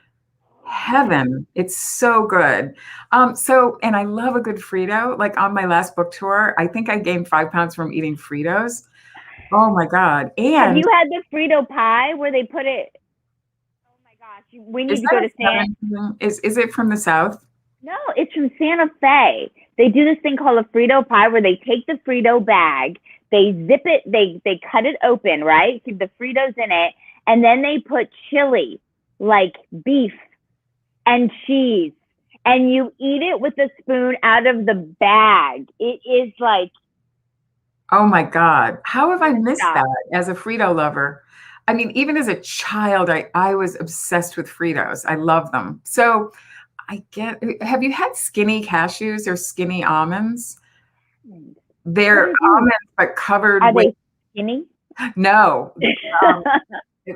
Heaven. It's so good. And I love a good Frito. Like on my last book tour, I think I gained 5 pounds from eating Fritos. Oh my God. And have you had the Frito pie where they put it? Oh my gosh. We need to go to Is it from the South? No, it's from Santa Fe. They do this thing called a Frito pie where they take the Frito bag, they zip it, they cut it open, right? Keep the Fritos in it, and then they put chili, like beef and cheese, and you eat it with a spoon out of the bag. It is like, oh my God. Have I missed that as a Frito lover? I mean, even as a child, I was obsessed with Fritos. I love them. So have you had skinny cashews or skinny almonds? They're almonds, but covered with. Are they skinny? No.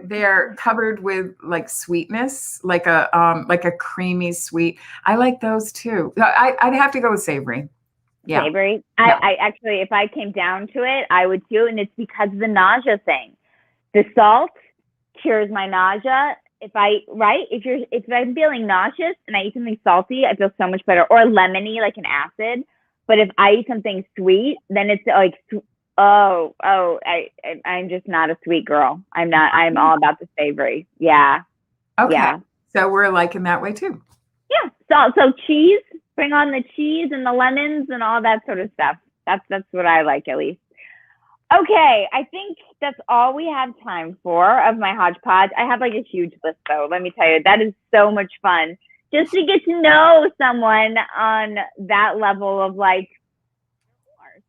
They're covered with like sweetness, like a creamy sweet. I like those too. I'd have to go with savory. Yeah. Savory. Yeah. I actually, if I came down to it, I would too. And it's because of the nausea thing. The salt cures my nausea. If I'm feeling nauseous and I eat something salty, I feel so much better. Or lemony, like an acid. But if I eat something sweet, then it's like, I'm just not a sweet girl. I'm all about the savory. Yeah. Okay. Yeah. So we're alike in that way too. Yeah. So cheese. Bring on the cheese and the lemons and all that sort of stuff. That's what I like, at least. Okay, I think that's all we have time for of my hodgepodge. I have like a huge list though. Let me tell you, that is so much fun just to get to know someone on that level of like.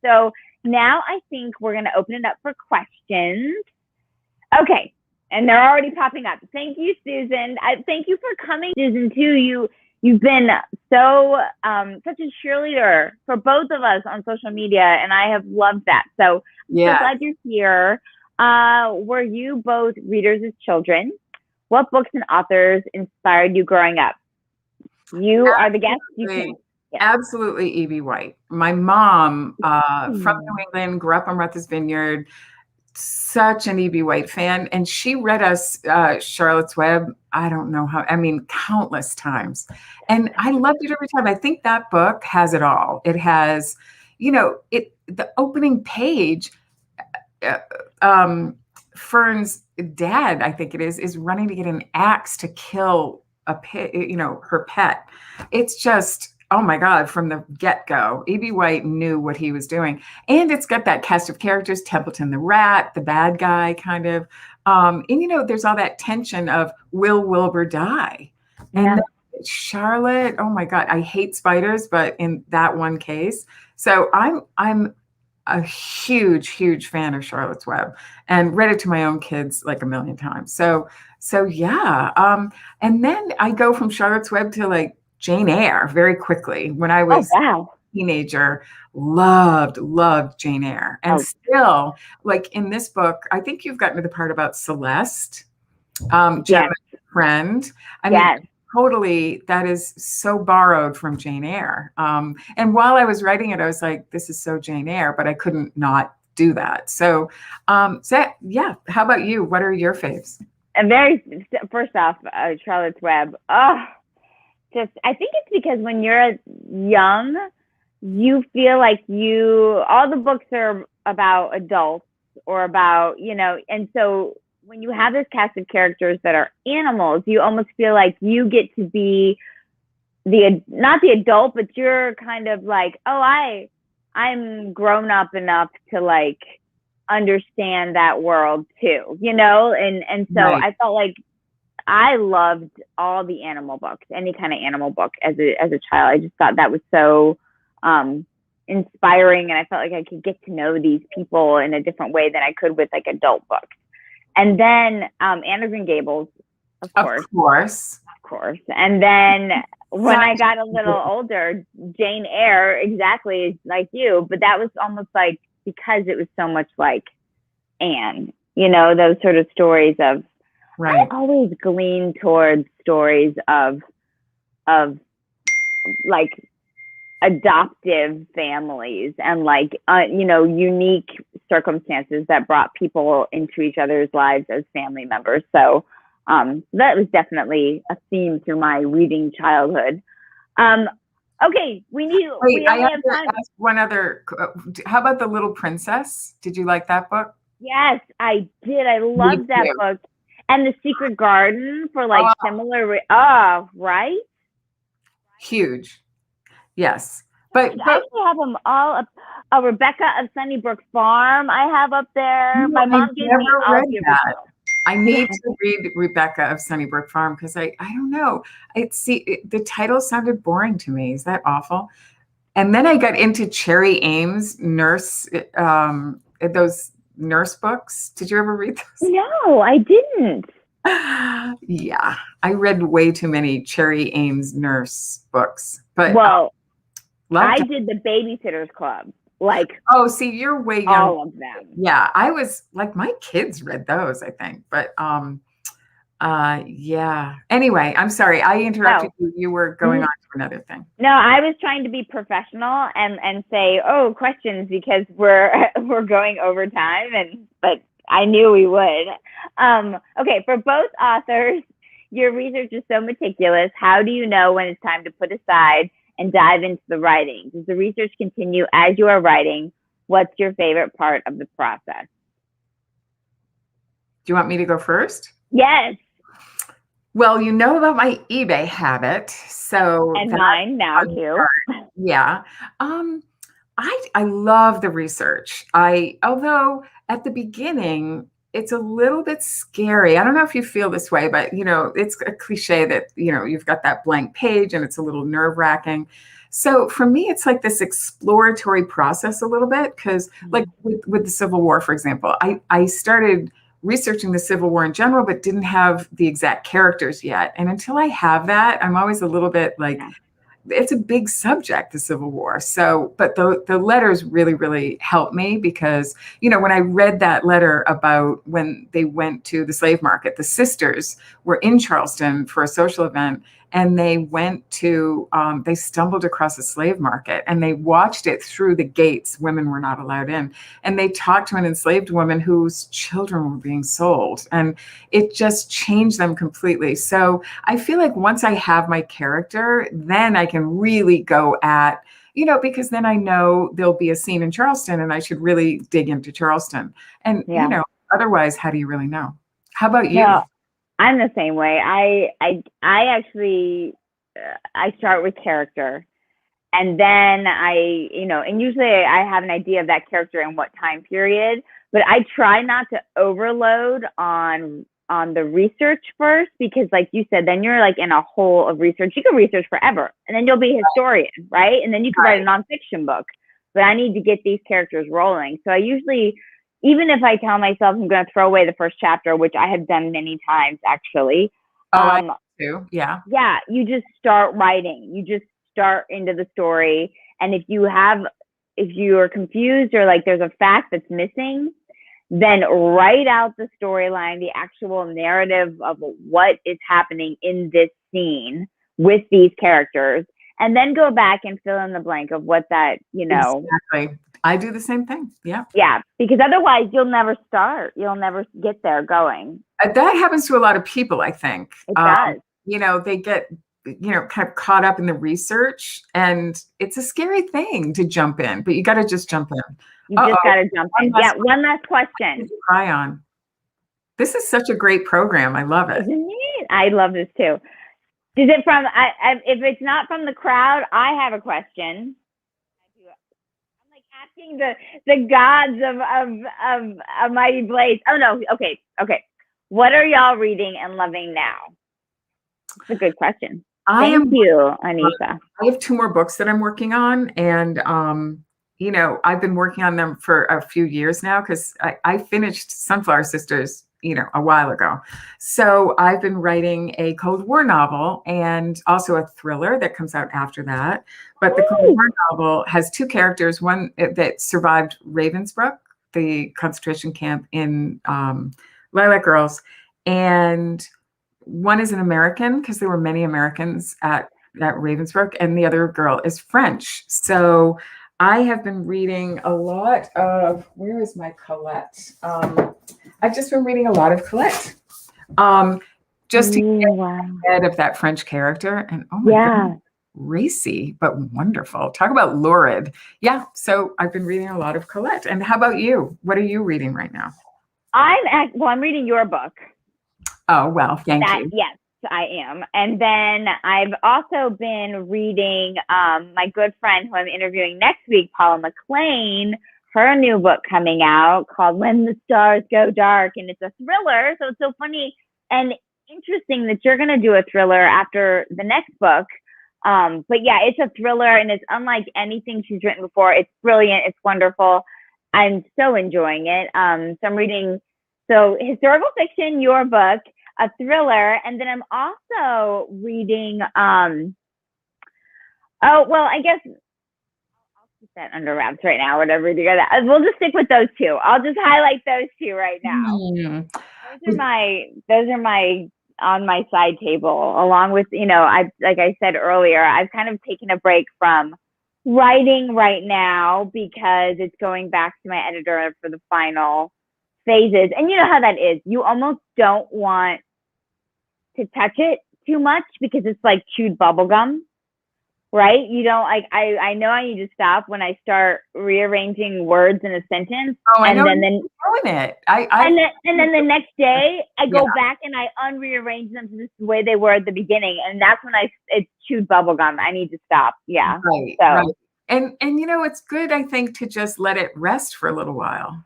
So now I think we're going to open it up for questions. Okay, and they're already popping up. Thank you, Susan. Thank you for coming, Susan, too. You've been so such a cheerleader for both of us on social media, and I have loved that. So I'm so glad you're here. Were you both readers as children? What books and authors inspired you growing up? You are the guest. You can. Yes. Absolutely, E.B. White. My mom, from New England, grew up on Martha's Vineyard, such an E.B. White fan. And she read us Charlotte's Web, I don't know how, I mean, countless times. And I loved it every time. I think that book has it all. It has, the opening page, Fern's dad, I think it is running to get an axe to kill her pet. It's just, oh my God, from the get-go, E.B. White knew what he was doing. And it's got that cast of characters, Templeton the rat, the bad guy kind of. And there's all that tension of, will Wilbur die? Yeah. And Charlotte, oh my God, I hate spiders, but in that one case. So I'm a huge, huge fan of Charlotte's Web and read it to my own kids like a million times. So yeah. And then I go from Charlotte's Web to like Jane Eyre very quickly. When I was a teenager, loved Jane Eyre. And still, like in this book, I think you've gotten to the part about Celeste, Gemma's friend. I mean, totally, that is so borrowed from Jane Eyre. And while I was writing it, I was like, this is so Jane Eyre, but I couldn't not do that. So yeah, how about you? What are your faves? And first off, Charlotte's Web. I think it's because when you're young, you feel like all the books are about adults or about, and so when you have this cast of characters that are animals, you almost feel like you get to be not the adult, but you're kind of like, I'm grown up enough to like understand that world too, and so I felt like I loved all the animal books, any kind of animal book as a child. I just thought that was so inspiring, and I felt like I could get to know these people in a different way than I could with like adult books. And then Anne of Green Gables, of course. And then when I got a little older, Jane Eyre, exactly like you, but that was almost like because it was so much like Anne, those sort of stories of. Right. I always glean towards stories of like adoptive families and like unique circumstances that brought people into each other's lives as family members. So that was definitely a theme through my reading childhood. Okay, I have to ask one other. How about The Little Princess? Did you like that book? Yes, I did. I loved that book. And The Secret Garden for like similar. Right? Huge. Yes. But I actually have them all up. Rebecca of Sunnybrook Farm, I have up there. My mom gave me all the originals. I need to read Rebecca of Sunnybrook Farm because I don't know. The title sounded boring to me. Is that awful? And then I got into Cherry Ames nurse, those nurse books. Did you ever read those? No, I didn't. Yeah, I read way too many Cherry Ames nurse books. But I did the Babysitter's Club. Like, see, you're way young. All of them. Yeah, I was like, my kids read those, I think. But yeah. Anyway, I'm sorry, I interrupted you. You were going on to another thing. No, I was trying to be professional and say, questions, because we're going over time, but I knew we would. Okay, for both authors, your research is so meticulous. How do you know when it's time to put aside and dive into the writing? Does the research continue as you are writing? What's your favorite part of the process? Do you want me to go first? Yes. Well, you know about my eBay habit, so and mine now too. Yeah. I love the research. Although at the beginning, it's a little bit scary. I don't know if you feel this way, but it's a cliche that, you've got that blank page and it's a little nerve-wracking. So for me, it's like this exploratory process a little bit, because like with the Civil War, for example, I started researching the Civil War in general, but didn't have the exact characters yet. And until I have that, I'm always a little bit like, it's a big subject, the Civil War. So, but the letters really, really helped me because, when I read that letter about when they went to the slave market, the sisters were in Charleston for a social event, and they went to, they stumbled across a slave market, and they watched it through the gates. Women were not allowed in. And they talked to an enslaved woman whose children were being sold. And it just changed them completely. So I feel like once I have my character, then I can really go at, because then I know there'll be a scene in Charleston and I should really dig into Charleston. And, otherwise, how do you really know? How about you? No, I'm the same way. I actually, I start with character, and then and usually I have an idea of that character and what time period, but I try not to overload on the research first, because like you said, then you're like in a hole of research. You can research forever, and then you'll be a historian, right? And then you can write a nonfiction book, but I need to get these characters rolling. So I usually, even if I tell myself I'm going to throw away the first chapter, which I have done many times actually. I do. Yeah. Yeah. You just start writing. You just start into the story. And if you are confused or like there's a fact that's missing, then write out the storyline, the actual narrative of what is happening in this scene with these characters, and then go back and fill in the blank of what that, Exactly. I do the same thing. Yeah. Yeah. Because otherwise you'll never start. You'll never get there going. That happens to a lot of people, I think. It does. They get, kind of caught up in the research, and it's a scary thing to jump in, but you got to just jump in. You just got to jump in. Yeah. One last question. Cry on. This is such a great program. I love it. Isn't it? I love this too. Is it from, if it's not from the crowd, I have a question. I'm like asking the gods of Mighty Blaze. Oh no. Okay. What are y'all reading and loving now? It's a good question. Thank you, Anisha. I have 2 more books that I'm working on, and I've been working on them for a few years now because I finished Sunflower Sisters, a while ago. So I've been writing a Cold War novel and also a thriller that comes out after that. But the Cold War novel has 2 characters, one that survived Ravensbrück, the concentration camp in Lilac Girls, and one is an American because there were many Americans at Ravensbrück, and the other girl is French. So I have been reading a lot of, where is my Colette? I've just been reading a lot of Colette. Just to get ahead of that French character. And oh my goodness, racy, but wonderful. Talk about lurid. Yeah, so I've been reading a lot of Colette. And how about you? What are you reading right now? I'm reading your book. Oh, well, thank you. Yes, I am. And then I've also been reading my good friend who I'm interviewing next week, Paula McLean, her new book coming out called When the Stars Go Dark. And it's a thriller. So it's so funny and interesting that you're going to do a thriller after the next book. But yeah, it's a thriller, and it's unlike anything she's written before. It's brilliant. It's wonderful. I'm so enjoying it. So I'm reading historical fiction, your book, a thriller, and then I'm also reading I guess I'll keep that under wraps right now, whatever you got. We'll just stick with those 2. I'll just highlight those 2 right now. Those are my on my side table, along with, like I said earlier, I've kind of taken a break from writing right now because it's going back to my editor for the final phases. And you know how that is. You almost don't want to touch it too much because it's like chewed bubble gum, right? You don't like, I know I need to stop when I start rearranging words in a sentence. Oh, I know. And then doing it. And then the next day I go back and I unrearrange them to the way they were at the beginning. And that's when it's chewed bubble gum. I need to stop. Yeah. Right. So. Right. And it's good, I think, to just let it rest for a little while.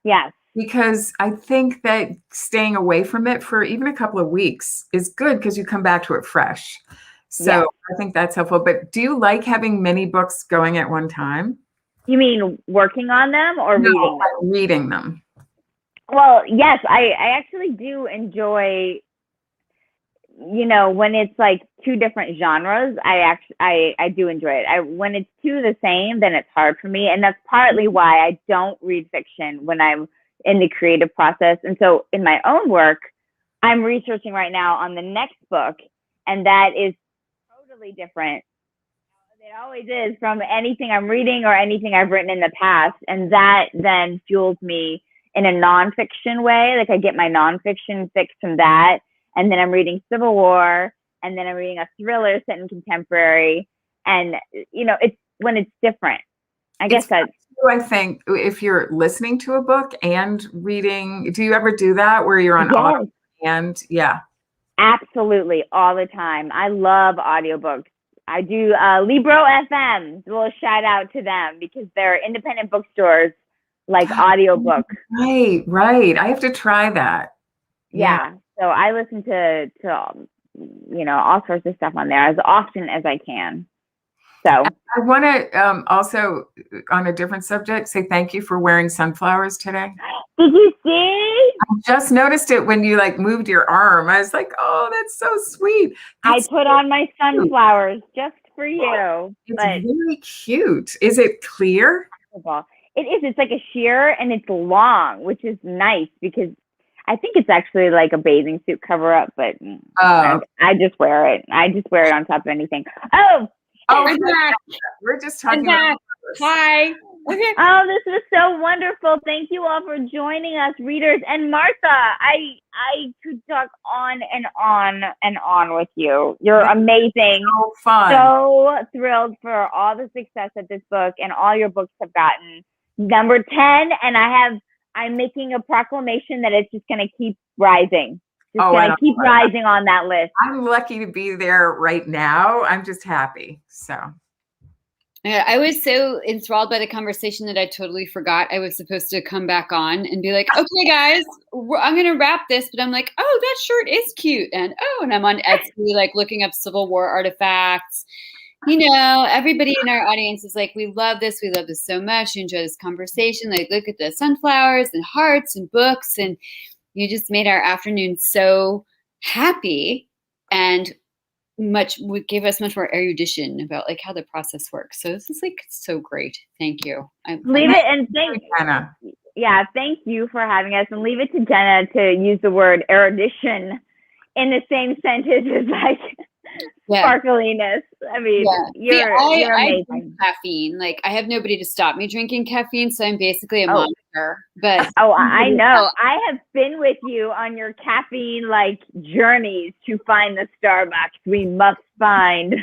Yes. Because I think that staying away from it for even a couple of weeks is good because you come back to it fresh. So I think that's helpful. But do you like having many books going at one time? You mean working on them or reading them? Reading them. Well, yes, I actually do enjoy you know, when it's like two different genres, I do enjoy it. When it's two the same, then it's hard for me. And that's partly why I don't read fiction when I'm in the creative process. And so in my own work, I'm researching right now on the next book, and that is totally different. It always is from anything I'm reading or anything I've written in the past. And that then fuels me in a nonfiction way. Like I get my nonfiction fix from that. And then I'm reading Civil War, and then I'm reading a thriller set in contemporary. And, you know, it's when it's different. I guess that's. I think if you're listening to a book and reading, do you ever do that where you're on audio and yeah? Absolutely, all the time. I love audiobooks. I do Libro FM. A little shout out to them because they're independent bookstores like audiobook. Right. I have to try that. Yeah. So I listen to you know, all sorts of stuff on there as often as I can. So I want to also, on a different subject, say thank you for wearing sunflowers today. Did you see? I just noticed it when you like moved your arm. I was like, oh, that's so sweet. I put on my sunflowers just for you. It's really cute. Is it clear? It is. It's like a sheer, and it's long, which is nice because I think it's actually like a bathing suit cover up, but I just wear it. I just wear it on top of anything. We're just talking about Hi. Okay. Oh, this was so wonderful. Thank you all for joining us, readers. And Martha, I could talk on and on and on with you. You're amazing. So fun. So thrilled for all the success that this book and all your books have gotten. Number 10, and I'm making a proclamation that it's just going to keep rising. Just going to keep rising on that list. I'm lucky to be there right now. I'm just happy. So. Yeah, I was so enthralled by the conversation that I totally forgot I was supposed to come back on and be like, okay, guys, I'm going to wrap this. But I'm like, oh, that shirt is cute. And I'm on Etsy, like looking up Civil War artifacts. You know, everybody in our audience is like, we love this. We love this so much. We enjoy this conversation. Like, look at the sunflowers and hearts and books. And you just made our afternoon so happy and gave us much more erudition about like how the process works. So this is like so great. Thank you. Leave it and thank Jenna. Yeah, thank you for having us, and leave it to Jenna to use the word erudition in the same sentence as like sparkliness. I mean, you're amazing. I drink caffeine. Like I have nobody to stop me drinking caffeine, so I'm basically a monster. But I know. I have been with you on your caffeine like journeys to find the Starbucks we must find.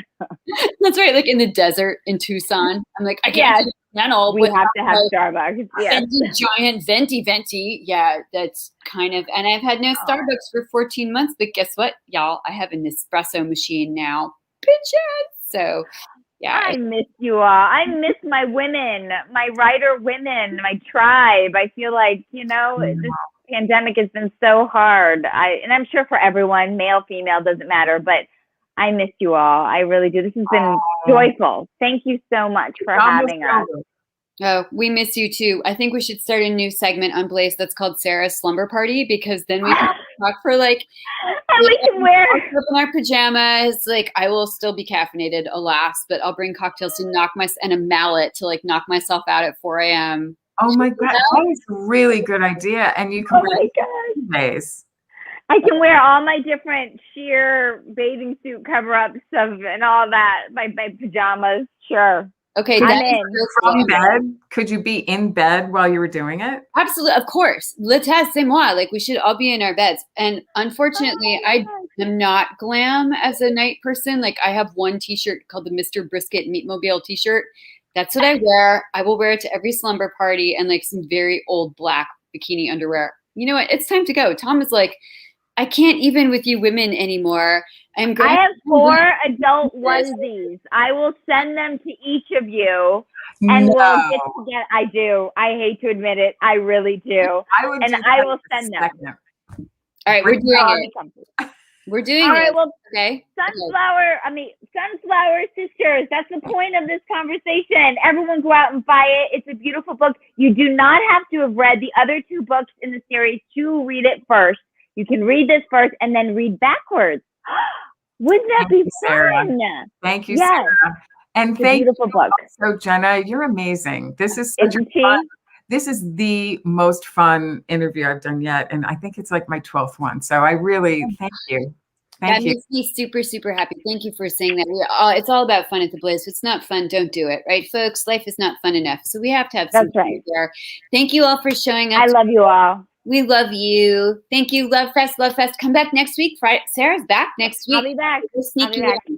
That's right. Like in the desert in Tucson, I'm like, I can't. We have to have Starbucks. Yeah, giant venti. Yeah, that's kind of. And I've had no Starbucks for 14 months. But guess what, y'all? I have an espresso machine now. Bitches. So, yeah. I miss you all. I miss my women, my writer women, my tribe. I feel like, you know, this pandemic has been so hard. And I'm sure for everyone, male, female, doesn't matter. But I miss you all. I really do. This has been joyful. Thank you so much for having us. Oh, we miss you too. I think we should start a new segment on Blaze that's called Sarah's Slumber Party, because then we can talk for like, we can wear in our pajamas. Like I will still be caffeinated, alas, but I'll bring cocktails to and a mallet to like knock myself out at 4 a.m. Oh my God, that is a really good idea. And you can wear days. I can wear all my different sheer bathing suit cover-ups and all that, my pajamas. Sure. Okay. From bed? Could you be in bed while you were doing it? Absolutely. Of course. C'est moi. Like we should all be in our beds. And unfortunately, I am not glam as a night person. Like I have one t-shirt called the Mr. Brisket Meatmobile t-shirt. That's what I wear. I will wear it to every slumber party, and like some very old black bikini underwear. You know what? It's time to go. Tom is like, I can't even with you women anymore. I have 4 adult onesies. I will send them to each of you, and we'll get together. I do. I hate to admit it. I really do. I will send them. All right, we're doing it. We're doing it. All right, well, okay. Sunflower Sisters. That's the point of this conversation. Everyone go out and buy it. It's a beautiful book. You do not have to have read the other 2 books in the series to read it first. You can read this first and then read backwards. Wouldn't that Thank be you, Sarah. fun? Thank you, Yes. Sarah. And It's a thank beautiful you book. also, Jenna. You're amazing. This is such Isn't a she? fun. This is the most fun interview I've done yet, and I think it's like my 12th one. So I really thank you. That Thank you. makes me super, super happy. Thank you for saying that. It's all about fun at the Blaze. If it's not fun, don't do it, right, folks? Life is not fun enough. So we have to have some That's right. fun there. Thank you all for showing up. I love you all. We love you. Thank you. Love Fest, Love Fest. Come back next week. Sarah's back next week. I'll be back. We'll sneak I'll be you back. in.